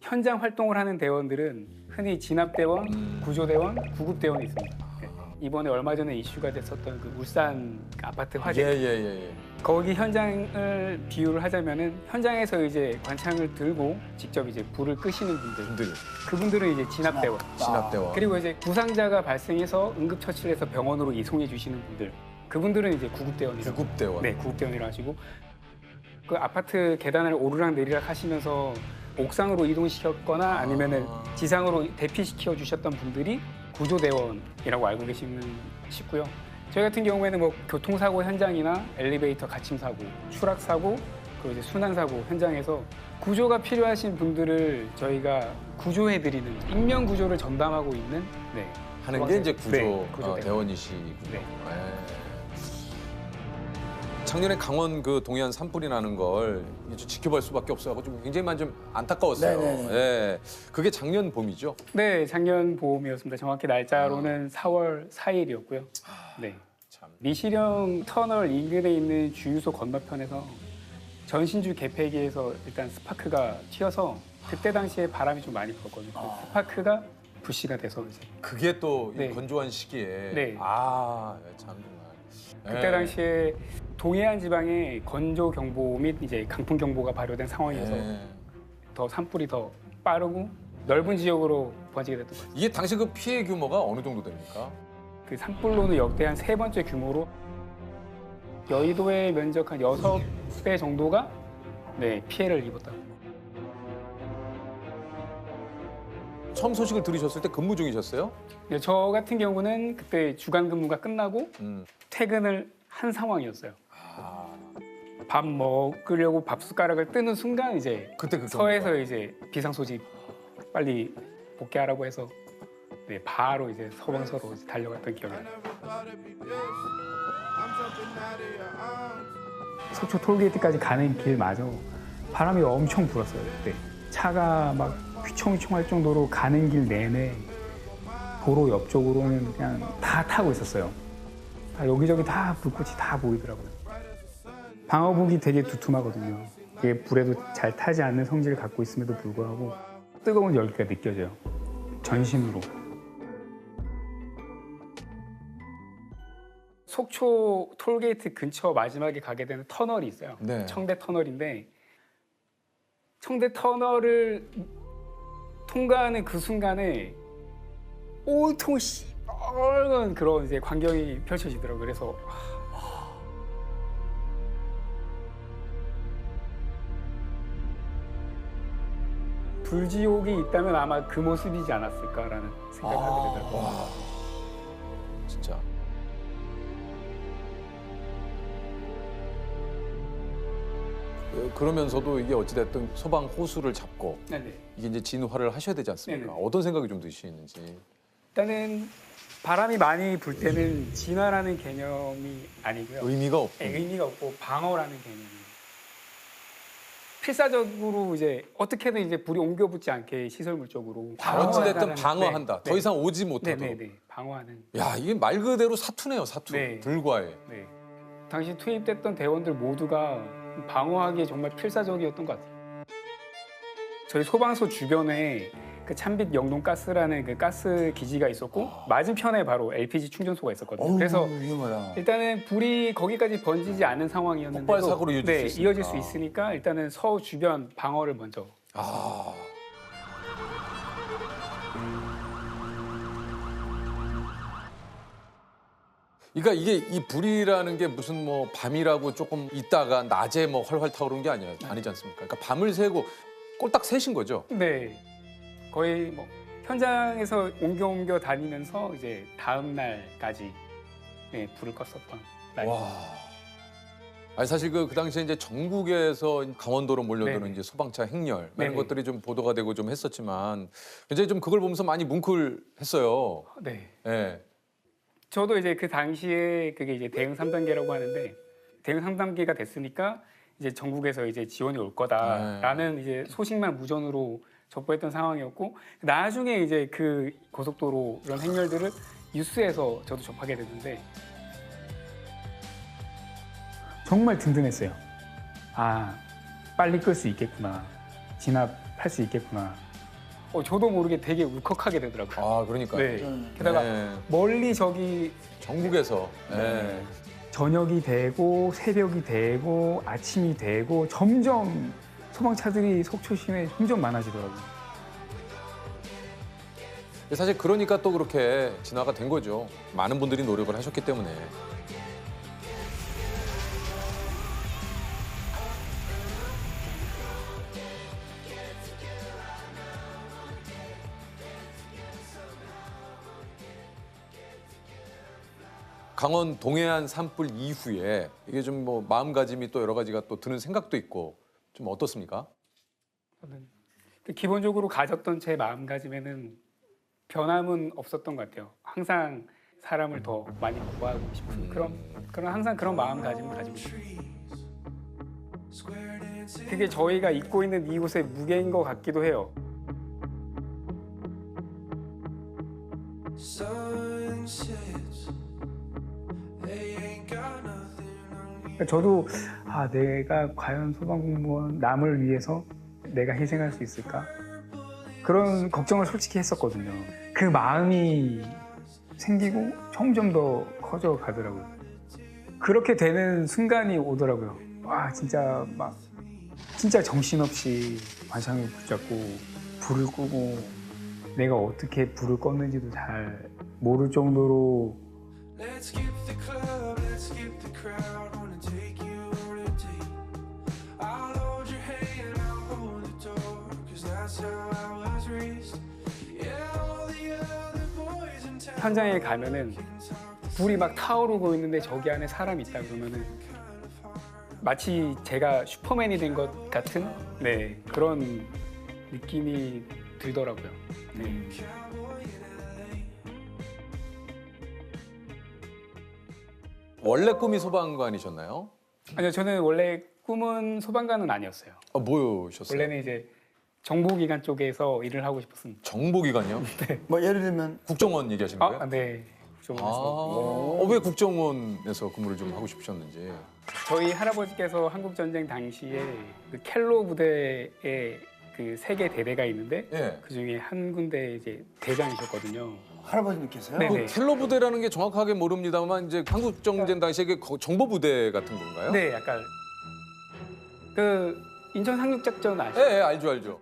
현장 활동을 하는 대원들은 흔히 진압대원, 구조대원, 구급대원이 있습니다. 네. 이번에 얼마 전에 이슈가 됐었던 그 울산 아파트 화재. 예. 거기 현장을 비유를 하자면은 현장에서 이제 관창을 들고 직접 이제 불을 끄시는 분들. 그분들은 이제 진압대원. 진압대원. 그리고 이제 부상자가 발생해서 응급처치를 해서 병원으로 이송해 주시는 분들. 그분들은 이제 구급대원이라고. 구급대원. 네, 구급대원이라고 하시고 그 아파트 계단을 오르락 내리락 하시면서 옥상으로 이동시켰거나 아니면은 지상으로 대피시켜 주셨던 분들이 구조대원이라고 알고 계시면 싶고요. 저희 같은 경우에는 뭐 교통사고 현장이나 엘리베이터 갇힘사고, 추락사고, 그리고 이제 순환사고 현장에서 구조가 필요하신 분들을 저희가 구조해드리는 인명구조를 전담하고 있는 하는 게 이제 구조 구조대원. 대원이시군요. 네. 작년에 강원 그 동해안 산불이 나는 걸 좀 지켜볼 수밖에 없어서 좀 굉장히 좀 안타까웠어요. 네네네. 예, 그게 작년 봄이죠? 네, 작년 봄이었습니다. 정확히 날짜로는 4월 4일이었고요. 네. 미시령 터널 인근에 있는 주유소 건너편에서 전신주 개폐기에서 일단 스파크가 튀어서 그때 당시에 바람이 좀 많이 불었거든요. 스파크가 부시가 돼서 이제 그게 또 이 네. 건조한 시기에 네. 참 정말 그때 당시에 동해안 지방에 건조 경보 및 이제 강풍 경보가 발효된 상황이어서 더 산불이 더 빠르고 넓은 지역으로 번지게 됐던 거죠. 이게 당시 그 피해 규모가 어느 정도 됩니까? 그 산불로는 역대 한 3번째 규모로 여의도의 면적 한 6배 정도가 피해를 입었다고. 처음 소식을 들으셨을 때 근무 중이셨어요? 네, 저 같은 경우는 그때 주간 근무가 끝나고 퇴근을 한 상황이었어요. 밥 먹으려고 밥 숟가락을 뜨는 순간 이제 그때 서에서 이제 비상 소식 빨리 복귀하라고 해서 네, 바로 이제 서방서로 달려갔던 기억이 나요. 속초 톨게이트까지 가는 길마저 바람이 엄청 불었어요. 그때 차가 막 휘청휘청할 정도로 가는 길 내내 도로 옆쪽으로는 그냥 다 타고 있었어요. 다 여기저기 다 불꽃이 다 보이더라고요. 방어복이 되게 두툼하거든요. 이게 불에도 잘 타지 않는 성질을 갖고 있음에도 불구하고 뜨거운 열기가 느껴져요. 전신으로. 속초 톨게이트 근처 마지막에 가게 되는 터널이 있어요. 네. 청대 터널인데 청대 터널을 통과하는 그 순간에 온통 시뻘건 그런 이제 광경이 펼쳐지더라고요. 그래서 불지옥이 있다면 아마 그 모습이지 않았을까라는 생각을 하게 되더라고요. 진짜. 그러면서도 이게 어찌됐든 소방 호수를 잡고 네네. 이게 이제 진화를 하셔야 되지 않습니까? 네네. 어떤 생각이 좀 드시는지. 일단은 바람이 많이 불 때는 진화라는 개념이 아니고요. 의미가 없고. 네, 의미가 없고 방어라는 개념이에요. 필사적으로 이제 어떻게든 이제 불이 옮겨붙지 않게 시설물 쪽으로 어찌됐든 방어한다. 네, 더 이상 오지 못하도록. 네네네. 방어하는. 야, 이게 말 그대로 사투네요, 사투. 네. 불과해. 네. 당시 투입됐던 대원들 모두가 방어하기에 정말 필사적이었던 것 같아요. 저희 소방서 주변에 그 찬빛 영농가스라는 그 가스 기지가 있었고 맞은편에 바로 LPG 충전소가 있었거든요. 그래서 일단은 불이 거기까지 번지지 않은 상황이었는데 폭발 사고로 이어질 수 있으니까. 이어질 수 있으니까 일단은 서 주변 방어를 먼저. 그러니까 이게 이 불이라는 게 무슨 뭐 밤이라고 조금 있다가 낮에 뭐 활활 타오르는 게 아니지 않습니까? 그러니까 밤을 새고 꼴딱 새신 거죠? 네. 거의 뭐 현장에서 옮겨 다니면서 이제 다음 날까지 네, 불을 껐었던 날. 와. 아니 사실 그 당시에 이제 전국에서 강원도로 몰려드는 네네. 이제 소방차 행렬 이런 네네. 것들이 좀 보도가 되고 좀 했었지만 이제 좀 그걸 보면서 많이 뭉클했어요. 네. 예. 저도 이제 그 당시에 그게 이제 대응 3단계라고 하는데 대응 3단계가 됐으니까 이제 전국에서 이제 지원이 올 거다라는 이제 소식만 무전으로 접보했던 상황이었고 나중에 이제 그 고속도로 이런 행렬들을 뉴스에서 저도 접하게 됐는데 정말 든든했어요. 아, 빨리 끌 수 있겠구나. 진압할 수 있겠구나. 저도 모르게 되게 울컥하게 되더라고요. 아, 그러니까요. 네. 게다가 멀리 저기 전국에서 네. 저녁이 되고 새벽이 되고 아침이 되고 점점 소방차들이 속초 시내에 점점 많아지더라고요. 사실 그러니까 또 그렇게 진화가 된 거죠. 많은 분들이 노력을 하셨기 때문에. 강원 동해안 산불 이후에 이게 좀 뭐 마음가짐이 또 여러 가지가 또 드는 생각도 있고 좀 어떻습니까? 기본적으로 가졌던 제 마음가짐에는 변함은 없었던 것 같아요. 항상 사람을 더 많이 구하고 싶은 그런 항상 그런 마음가짐을 가지고 있어요. 그게 저희가 입고 있는 이곳의 무게인 것 같기도 해요. 저도 내가 과연 소방공무원 남을 위해서 내가 희생할 수 있을까? 그런 걱정을 솔직히 했었거든요. 그 마음이 생기고 점점 더 커져 가더라고요. 그렇게 되는 순간이 오더라고요. 와, 진짜 막 진짜 정신없이 관상을 붙잡고 불을 끄고 내가 어떻게 불을 껐는지도 잘 모를 정도로 현장에 가면은 불이 막 타오르고 있는데 저기 안에 사람이 있다 그러면은 마치 제가 슈퍼맨이 된 것 같은 네, 그런 느낌이 들더라고요. 네. 원래 꿈이 소방관이셨나요? 아니요, 저는 원래 꿈은 소방관은 아니었어요. 뭐셨어요? 원래는 이제 정보기관 쪽에서 일을 하고 싶었습니다. 정보기관이요? 네. 뭐 예를 들면 국정원 얘기하시는 거예요? 네. 국정원에서. 왜 국정원에서 근무를 좀 하고 싶으셨는지. 저희 할아버지께서 한국 전쟁 당시에 그 켈로 부대에 그 3개 대대가 있는데 예. 그 중에 한 군데 이제 대장이셨거든요. 할아버님께서요? 그 켈러 부대라는 게 정확하게 모릅니다만 이제 한국 정전 당시에 그 정보 부대 같은 건가요? 네, 약간 그 인천 상륙작전 아시죠? 네, 알죠.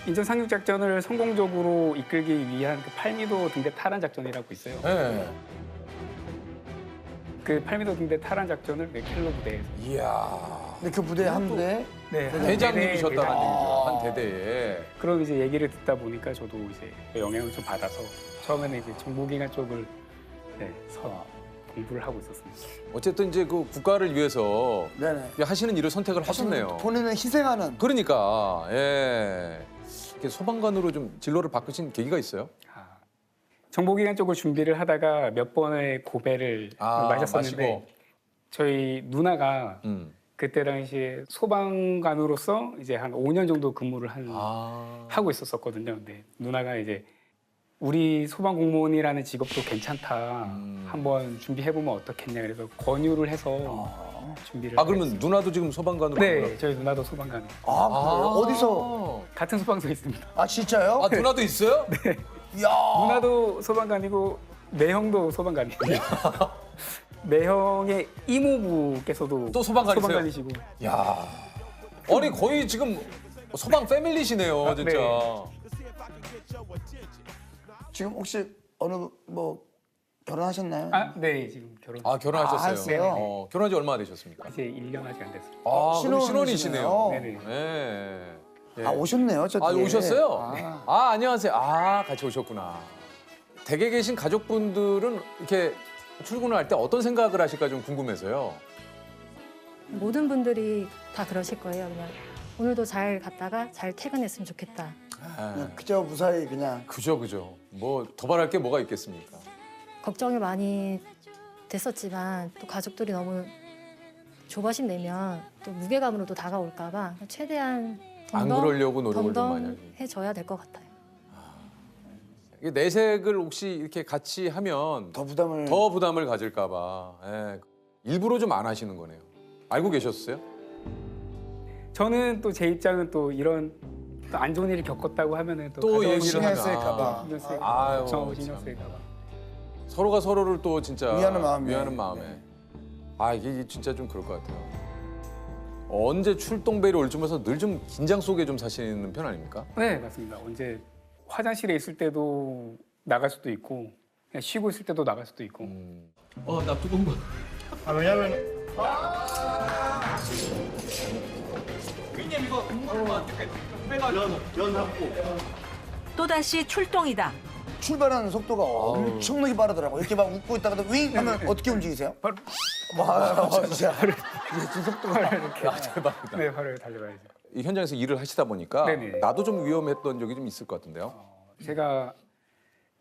인천 상륙작전을 성공적으로 이끌기 위한 그 8미도 등대 탈환 작전이라고 있어요. 네. 그 8미도 등대 탈환 작전을 켈로 부대에서. 이야. 근데 그 부대 한 부대 네, 대장님이셨다는 얘기죠. 한 대대에. 그런 이제 얘기를 듣다 보니까 저도 이제 영향을 좀 받아서 처음에는 이제 정보기관 쪽을 공부를 하고 있었습니다. 어쨌든 이제 그 국가를 위해서 하시는 일을 선택을 하셨네요. 본인은 희생하는. 그러니까 이렇게 소방관으로 좀 진로를 바꾸신 계기가 있어요? 정보기관 쪽을 준비를 하다가 몇 번의 고배를 마셨었는데 마시고. 저희 누나가 그때 당시에 소방관으로서 이제 한 5년 정도 근무를 하고 있었거든요. 근데 누나가 이제 우리 소방 공무원이라는 직업도 괜찮다. 한번 준비해보면 어떻겠냐. 그래서 권유를 해서 준비를. 그러면 누나도 지금 소방관으로? 네, 저희 누나도 소방관. 그래요? 어디서? 같은 소방서에 있습니다. 아 진짜요? 누나도 있어요? 네. 누나도 소방관이고 매형도 소방관이에요. 매형의 이모부께서도 또 소방관이세요? 소방관이시고. 야, 아니 거의 지금 소방 패밀리시네요, 진짜. 네. 지금 혹시 어느 뭐 결혼하셨나요? 네, 지금 결혼. 결혼하셨어요? 했어요? 결혼한 지 얼마나 되셨습니까? 이제 1년 아직 안 됐어요. 그럼 신혼이시네요. 네네. 네. 오셨네요, 저 뒤에. 오셨어요? 안녕하세요. 같이 오셨구나. 댁에 계신 가족분들은 이렇게 출근을 할 때 어떤 생각을 하실까 좀 궁금해서요. 모든 분들이 다 그러실 거예요. 그냥 오늘도 잘 갔다가 잘 퇴근했으면 좋겠다. 그냥 그저 무사히 그냥. 그죠. 뭐 더 바랄 게 뭐가 있겠습니까? 걱정이 많이 됐었지만 또 가족들이 너무 조바심 내면 또 무게감으로 또 다가올까 봐 최대한 안 그러려고 노력을 좀 많이 하죠. 해줘야 될 것 같아요. 이게 내색을 혹시 이렇게 같이 하면 더 부담을 가질까 봐 일부러 좀 안 하시는 거네요. 알고 계셨어요? 저는 또 제 입장은 또 이런 또 안 좋은 일을 겪었다고 하면은 또 얘기를 신경 하면 신경 쓰일까 봐. 서로가 서로를 또 진짜 위하는 마음에. 이게 진짜 좀 그럴 것 같아요. 언제 출동벨이 올 쯤에서 늘 좀 긴장 속에 좀 사시는 편 아닙니까? 네, 맞습니다. 언제 화장실에 있을 때도 나갈 수도 있고 그냥 쉬고 있을 때도 나갈 수도 있고. 나 두번 봐. 왜냐면 또다시 출동이다. 출발하는 속도가 엄청나게 빠르더라고요. 이렇게 막 웃고 있다가 윙 하면 어떻게 움직이세요? 진짜 속도가 이렇게. 대박이다. 네, 바로 달려가야죠. 이 현장에서 일을 하시다 보니까 네네. 나도 좀 위험했던 적이 좀 있을 것 같은데요. 제가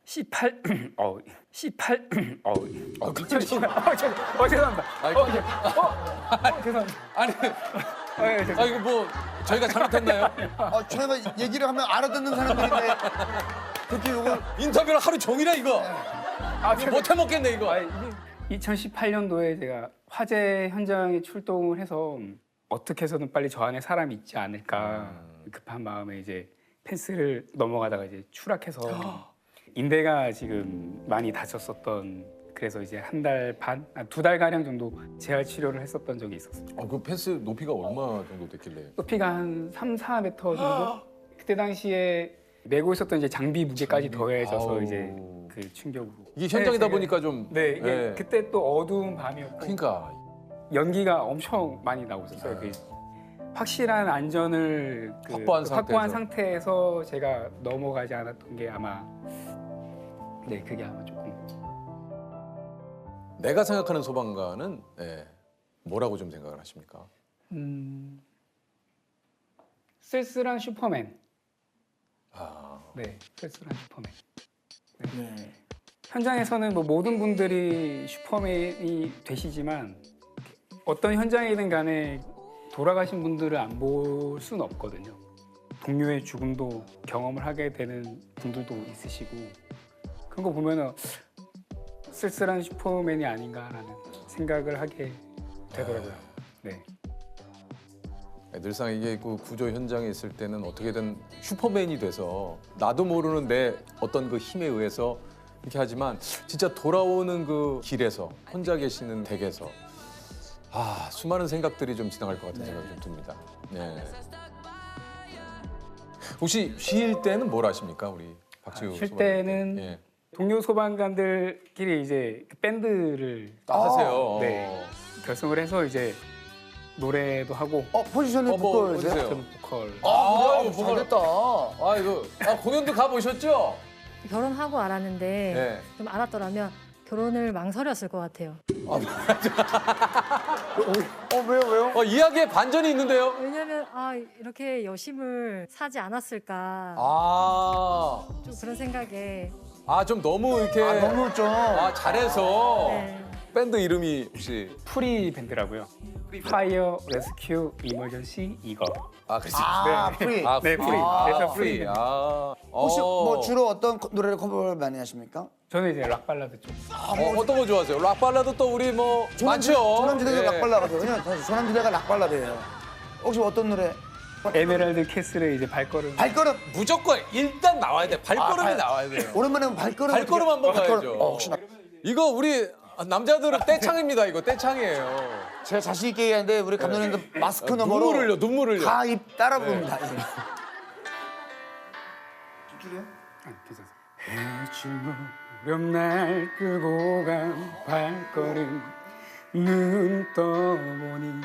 C8 죄송합니다. 죄송합니다. 아니 이거 뭐 저희가 잘못했나요? 저희가 얘기를 하면 알아듣는 사람들인데 그렇게 이걸 인터뷰를 하루 종일해 이거. 이거 못 해먹겠네 이거. 2018년도에 제가 화재 현장에 출동을 해서 어떻게 해서든 빨리 저 안에 사람이 있지 않을까 급한 마음에 이제 펜스를 넘어가다가 이제 추락해서 인대가 지금 많이 다쳤었던, 그래서 이제 한 달 반, 2달 가량 정도 재활 치료를 했었던 적이 있었어요. 그 펜스 높이가 얼마 정도 됐길래? 높이가 한 3, 4m 정도? 그때 당시에 메고 있었던 이제 장비 무게까지 더해져서 이제 그 충격으로. 이게 현장이다 보니까 좀. 네, 이게 그때 또 어두운 밤이었고. 그러니까 연기가 엄청 많이 나오고 있었어요. 그 확실한 안전을 확보한 상태에서 제가 넘어가지 않았던 게 아마 네, 그게 아마 조금. 내가 생각하는 소방관은 뭐라고 좀 생각을 하십니까? 쓸쓸한 슈퍼맨. 아. 네, 쓸쓸한 슈퍼맨. 네. 현장에서는 뭐 모든 분들이 슈퍼맨이 되시지만 어떤 현장이든 간에 돌아가신 분들을 안 볼 수는 없거든요. 동료의 죽음도 경험을 하게 되는 분들도 있으시고 그런 거 보면은 쓸쓸한 슈퍼맨이 아닌가라는 생각을 하게 되더라고요. 네. 늘상 이게 그 구조 현장에 있을 때는 어떻게든 슈퍼맨이 돼서 나도 모르는 내 어떤 그 힘에 의해서 이렇게 하지만 진짜 돌아오는 그 길에서 혼자 계시는 댁에서 수많은 생각들이 좀 지나갈 것 같은 생각이 좀 듭니다. 네. 혹시 쉴 때는 뭘 하십니까, 우리 박지우 쉴 소방관님? 때는 예. 동료 소방관들끼리 이제 밴드를 하세요. 네. 결성을 해서 이제 노래도 하고. 포지션이 보컬이세요? 저는 보컬. 잘됐다. 이거 공연도 가 보셨죠? 결혼하고 알았는데 네. 좀 알았더라면 결혼을 망설였을 것 같아요. 왜요? 이야기에 반전이 있는데요. 왜냐면 이렇게 여심을 사지 않았을까. 좀 그런 생각에. 좀 너무 이렇게 너무 좀 잘해서 네. 밴드 이름이 혹시 프리 밴드라고요. 파이어 레스큐 이머전시 이거. 그렇지. 프리. 네, 프리. 그래서 프리 밴드. 혹시 뭐 주로 어떤 노래를 커버를 많이 하십니까? 저는 이제 락 발라드 쪽. 어떤 거 좋아하세요? 락 발라드 또 우리 뭐 많죠. 조남지대가 예. 락 발라드거든요. 조남지대가 락 발라드예요. 혹시 어떤 노래? 에메랄드 캐슬의 이제 발걸음. 발걸음. 무조건 일단 나와야 돼. 발걸음이 나와야 돼요. 오랜만에 발걸음. 발걸음 한번 가야죠. 혹시나. 이거 우리 남자들은 떼창입니다. 이거 떼창이에요. 제가 자신 있게 얘기하는데 우리 감독님도 마스크 너머로 눈물 흘려. 다 입 따라 부릅니다. 이제. 괜찮습니다. 무렵 날 끌고 간 발걸음 눈 떠보니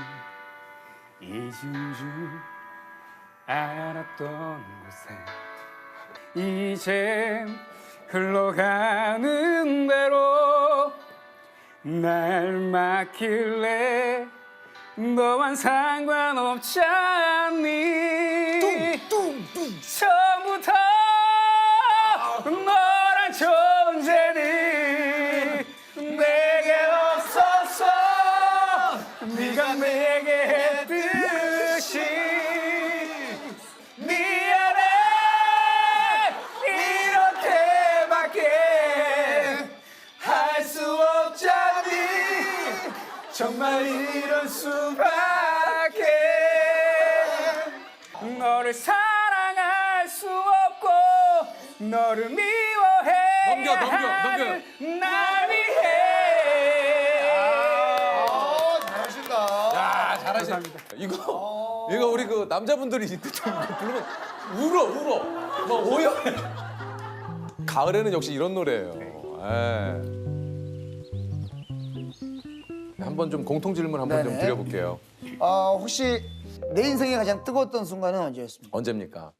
잊은 줄 알았던 곳에 이젠 흘러가는 대로 날 맡길래 너만 상관없지 않니 처음부터 너란 존재는 내게 없었어 네가 내게 했듯이 미안해 이렇게밖에 할 수 없잖니 정말 이럴 수밖에 너를 사랑할 수 없고 너를 미워해 넘겨. 날 위해 잘하신다. 야, 잘하십니다. 이거 우리 그 남자분들이 좀 부르면 울어. 막 오열. 가을에는 역시 이런 노래예요. 한번 좀 공통 질문 한번 좀 네네. 드려볼게요. 혹시 내 인생에 가장 뜨거웠던 순간은 언제였습니까? 언제입니까?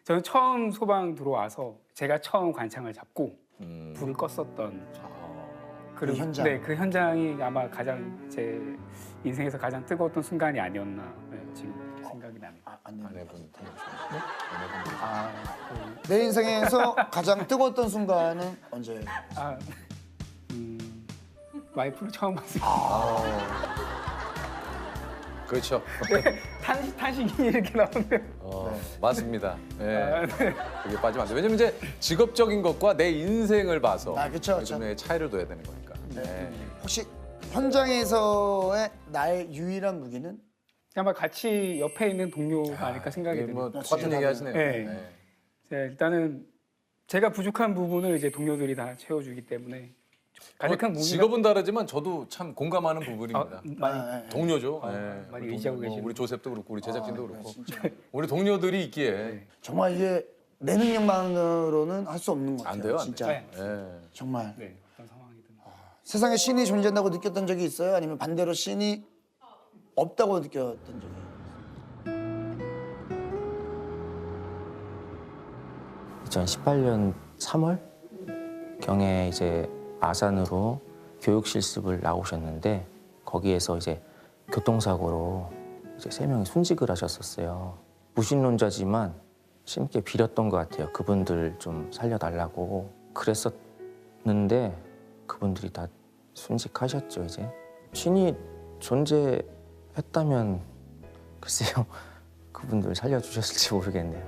저는 처음 소방 들어와서 제가 처음 관창을 잡고 불을 껐었던 그 현장. 네, 그 현장이 아마 가장 제 인생에서 가장 뜨거웠던 순간이 아니었나 지금 생각이 납니다. 아내분. 내 인생에서 가장 뜨거웠던 순간은 언제예요? 와이프를 처음 봤을 때. 그렇죠. 네, 탄식이 이렇게 나오네요. 맞습니다. 네. 네. 그게 빠지면 안 돼. 왜냐면 이제 직업적인 것과 내 인생을 봐서 그쵸. 의 차이를 둬야 되는 거니까. 혹시 현장에서의 나의 유일한 무기는? 아마 같이 옆에 있는 동료가 아닐까 생각이 듭니다. 뭐 똑같은 얘기 하시네요. 네. 일단은 제가 부족한 부분을 이제 동료들이 다 채워주기 때문에 가장 큰 무기가 직업은 다르지만 저도 참 공감하는 부분입니다. 동료죠. 많이 의지하고 계시는 우리 조셉도 그렇고 우리 제작진도 그렇고 우리 동료들이 있기에 정말 이게 내 능력만으로는 할 수 없는 것 같아요. 안 돼요. 진짜. 네. 정말. 네, 어떤 상황이든. 세상에 신이 존재한다고 느꼈던 적이 있어요? 아니면 반대로 신이 없다고 느꼈던 적이 있어요? 2018년 3월 경에 이제 아산으로 교육 실습을 나오셨는데 거기에서 이제 교통사고로 이제 3명이 순직을 하셨었어요. 무신론자지만 신께 빌었던 것 같아요. 그분들 좀 살려달라고 그랬었는데 그분들이 다 순직하셨죠. 이제 신이 존재했다면 글쎄요. 그분들 살려주셨을지 모르겠네요.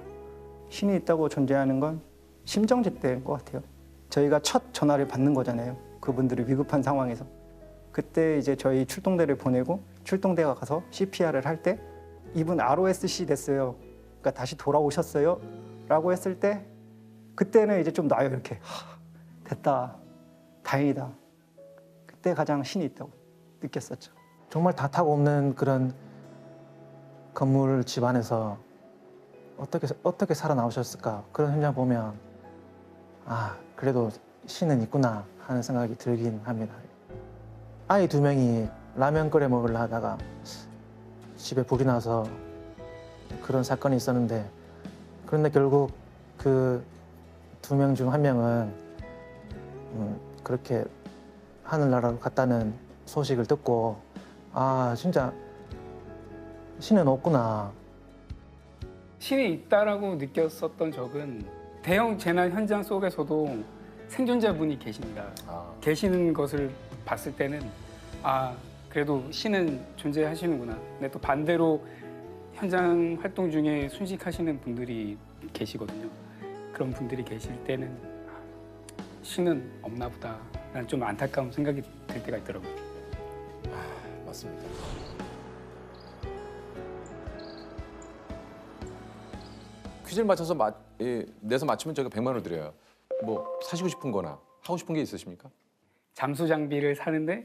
신이 있다고 존재하는 건 심정제 때인 것 같아요. 저희가 첫 전화를 받는 거잖아요. 그분들이 위급한 상황에서. 그때 이제 저희 출동대를 보내고 출동대가 가서 CPR을 할 때 이분 ROSC 됐어요. 그러니까 다시 돌아오셨어요. 라고 했을 때 그때는 이제 좀 나요. 이렇게 됐다. 다행이다. 그때 가장 신이 있다고 느꼈었죠. 정말 다 타고 없는 그런 건물 집 안에서 어떻게 살아나오셨을까 그런 현장 보면 아 그래도 신은 있구나 하는 생각이 들긴 합니다. 아이 2명이 라면 끓여 먹으려 하다가 집에 불이 나서 그런 사건이 있었는데 그런데 결국 그 2명 중 1명은 그렇게 하늘나라로 갔다는 소식을 듣고 아 진짜 신은 없구나. 신이 있다라고 느꼈었던 적은 대형 재난 현장 속에서도 생존자분이 계십니다. 계시는 것을 봤을 때는 아 그래도 신은 존재하시는구나. 근데 또 반대로 현장 활동 중에 순직하시는 분들이 계시거든요. 그런 분들이 계실 때는 신은 없나 보다. 난 좀 안타까운 생각이 들 때가 있더라고요. 맞습니다. 퀴즈를 맞춰서 내서 맞추면 저희가 100만 원 드려요. 뭐 사시고 싶은 거나 하고 싶은 게 있으십니까? 잠수 장비를 사는데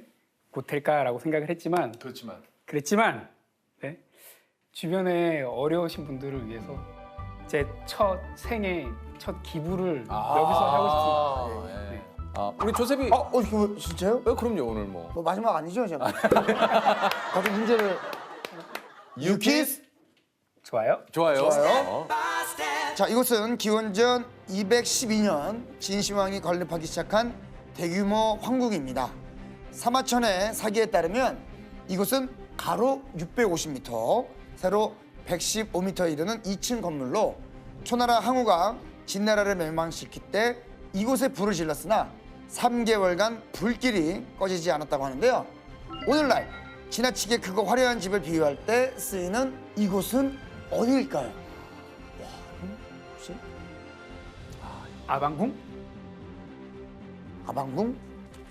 보탤까라고 생각을 했지만 그랬지만 네? 주변에 어려우신 분들을 위해서 제 첫 생애 첫 기부를 여기서 하고 싶습니다. 네. 우리 조셉이 이거 진짜요? 그럼요. 오늘 뭐 마지막 아니죠, 제가? 갑자기 문제를 유키스 좋아요. 자, 이곳은 기원전 212년 진시황이 건립하기 시작한 대규모 황궁입니다. 사마천의 사기에 따르면 이곳은 가로 650m, 세로 115m 이르는 2층 건물로 초나라 항우가 진나라를 멸망시킬 때 이곳에 불을 질렀으나 3개월간 불길이 꺼지지 않았다고 하는데요. 오늘날 지나치게 크고 화려한 집을 비유할 때 쓰이는 이곳은 어디일까요? 혹시? 아방궁? 아방궁?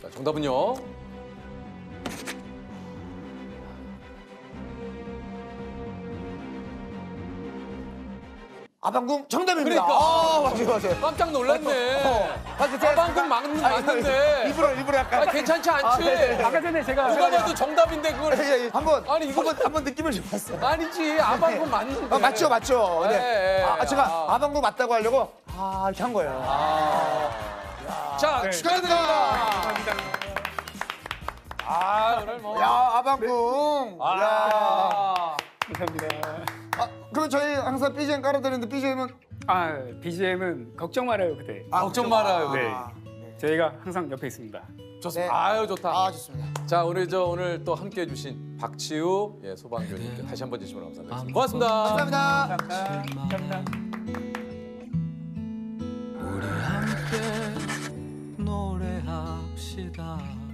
자, 정답은요? 아방궁 정답입니다. 그러니까. 맞아요. 깜짝 놀랐네. 아방궁 맞는데. 일부러 약간. 괜찮지 않지? 네네. 아까 전에 제가 누가 봐도 정답인데 그걸. 한번 느낌을 좀 봤어요. 아니지. 아방궁 맞는데. 맞죠. 네. 예. 제가 아방궁 맞다고 하려고 이렇게 한 거예요. 자, 축하드립니다. 오늘 뭐. 아방궁. 감사합니다. 그럼 저희 항상 BGM 깔아드리는데 BGM은? BGM은 걱정 말아요 그대. 걱정 말아요. 네. 저희가 항상 옆에 있습니다. 좋습니다. 네. 좋다. 좋습니다. 자, 오늘 또 함께 해주신 박지우 소방교님께 다시 한번 진심으로 감사드리겠습니다. 고맙습니다. 감사합니다. 우리 함께 노래합시다.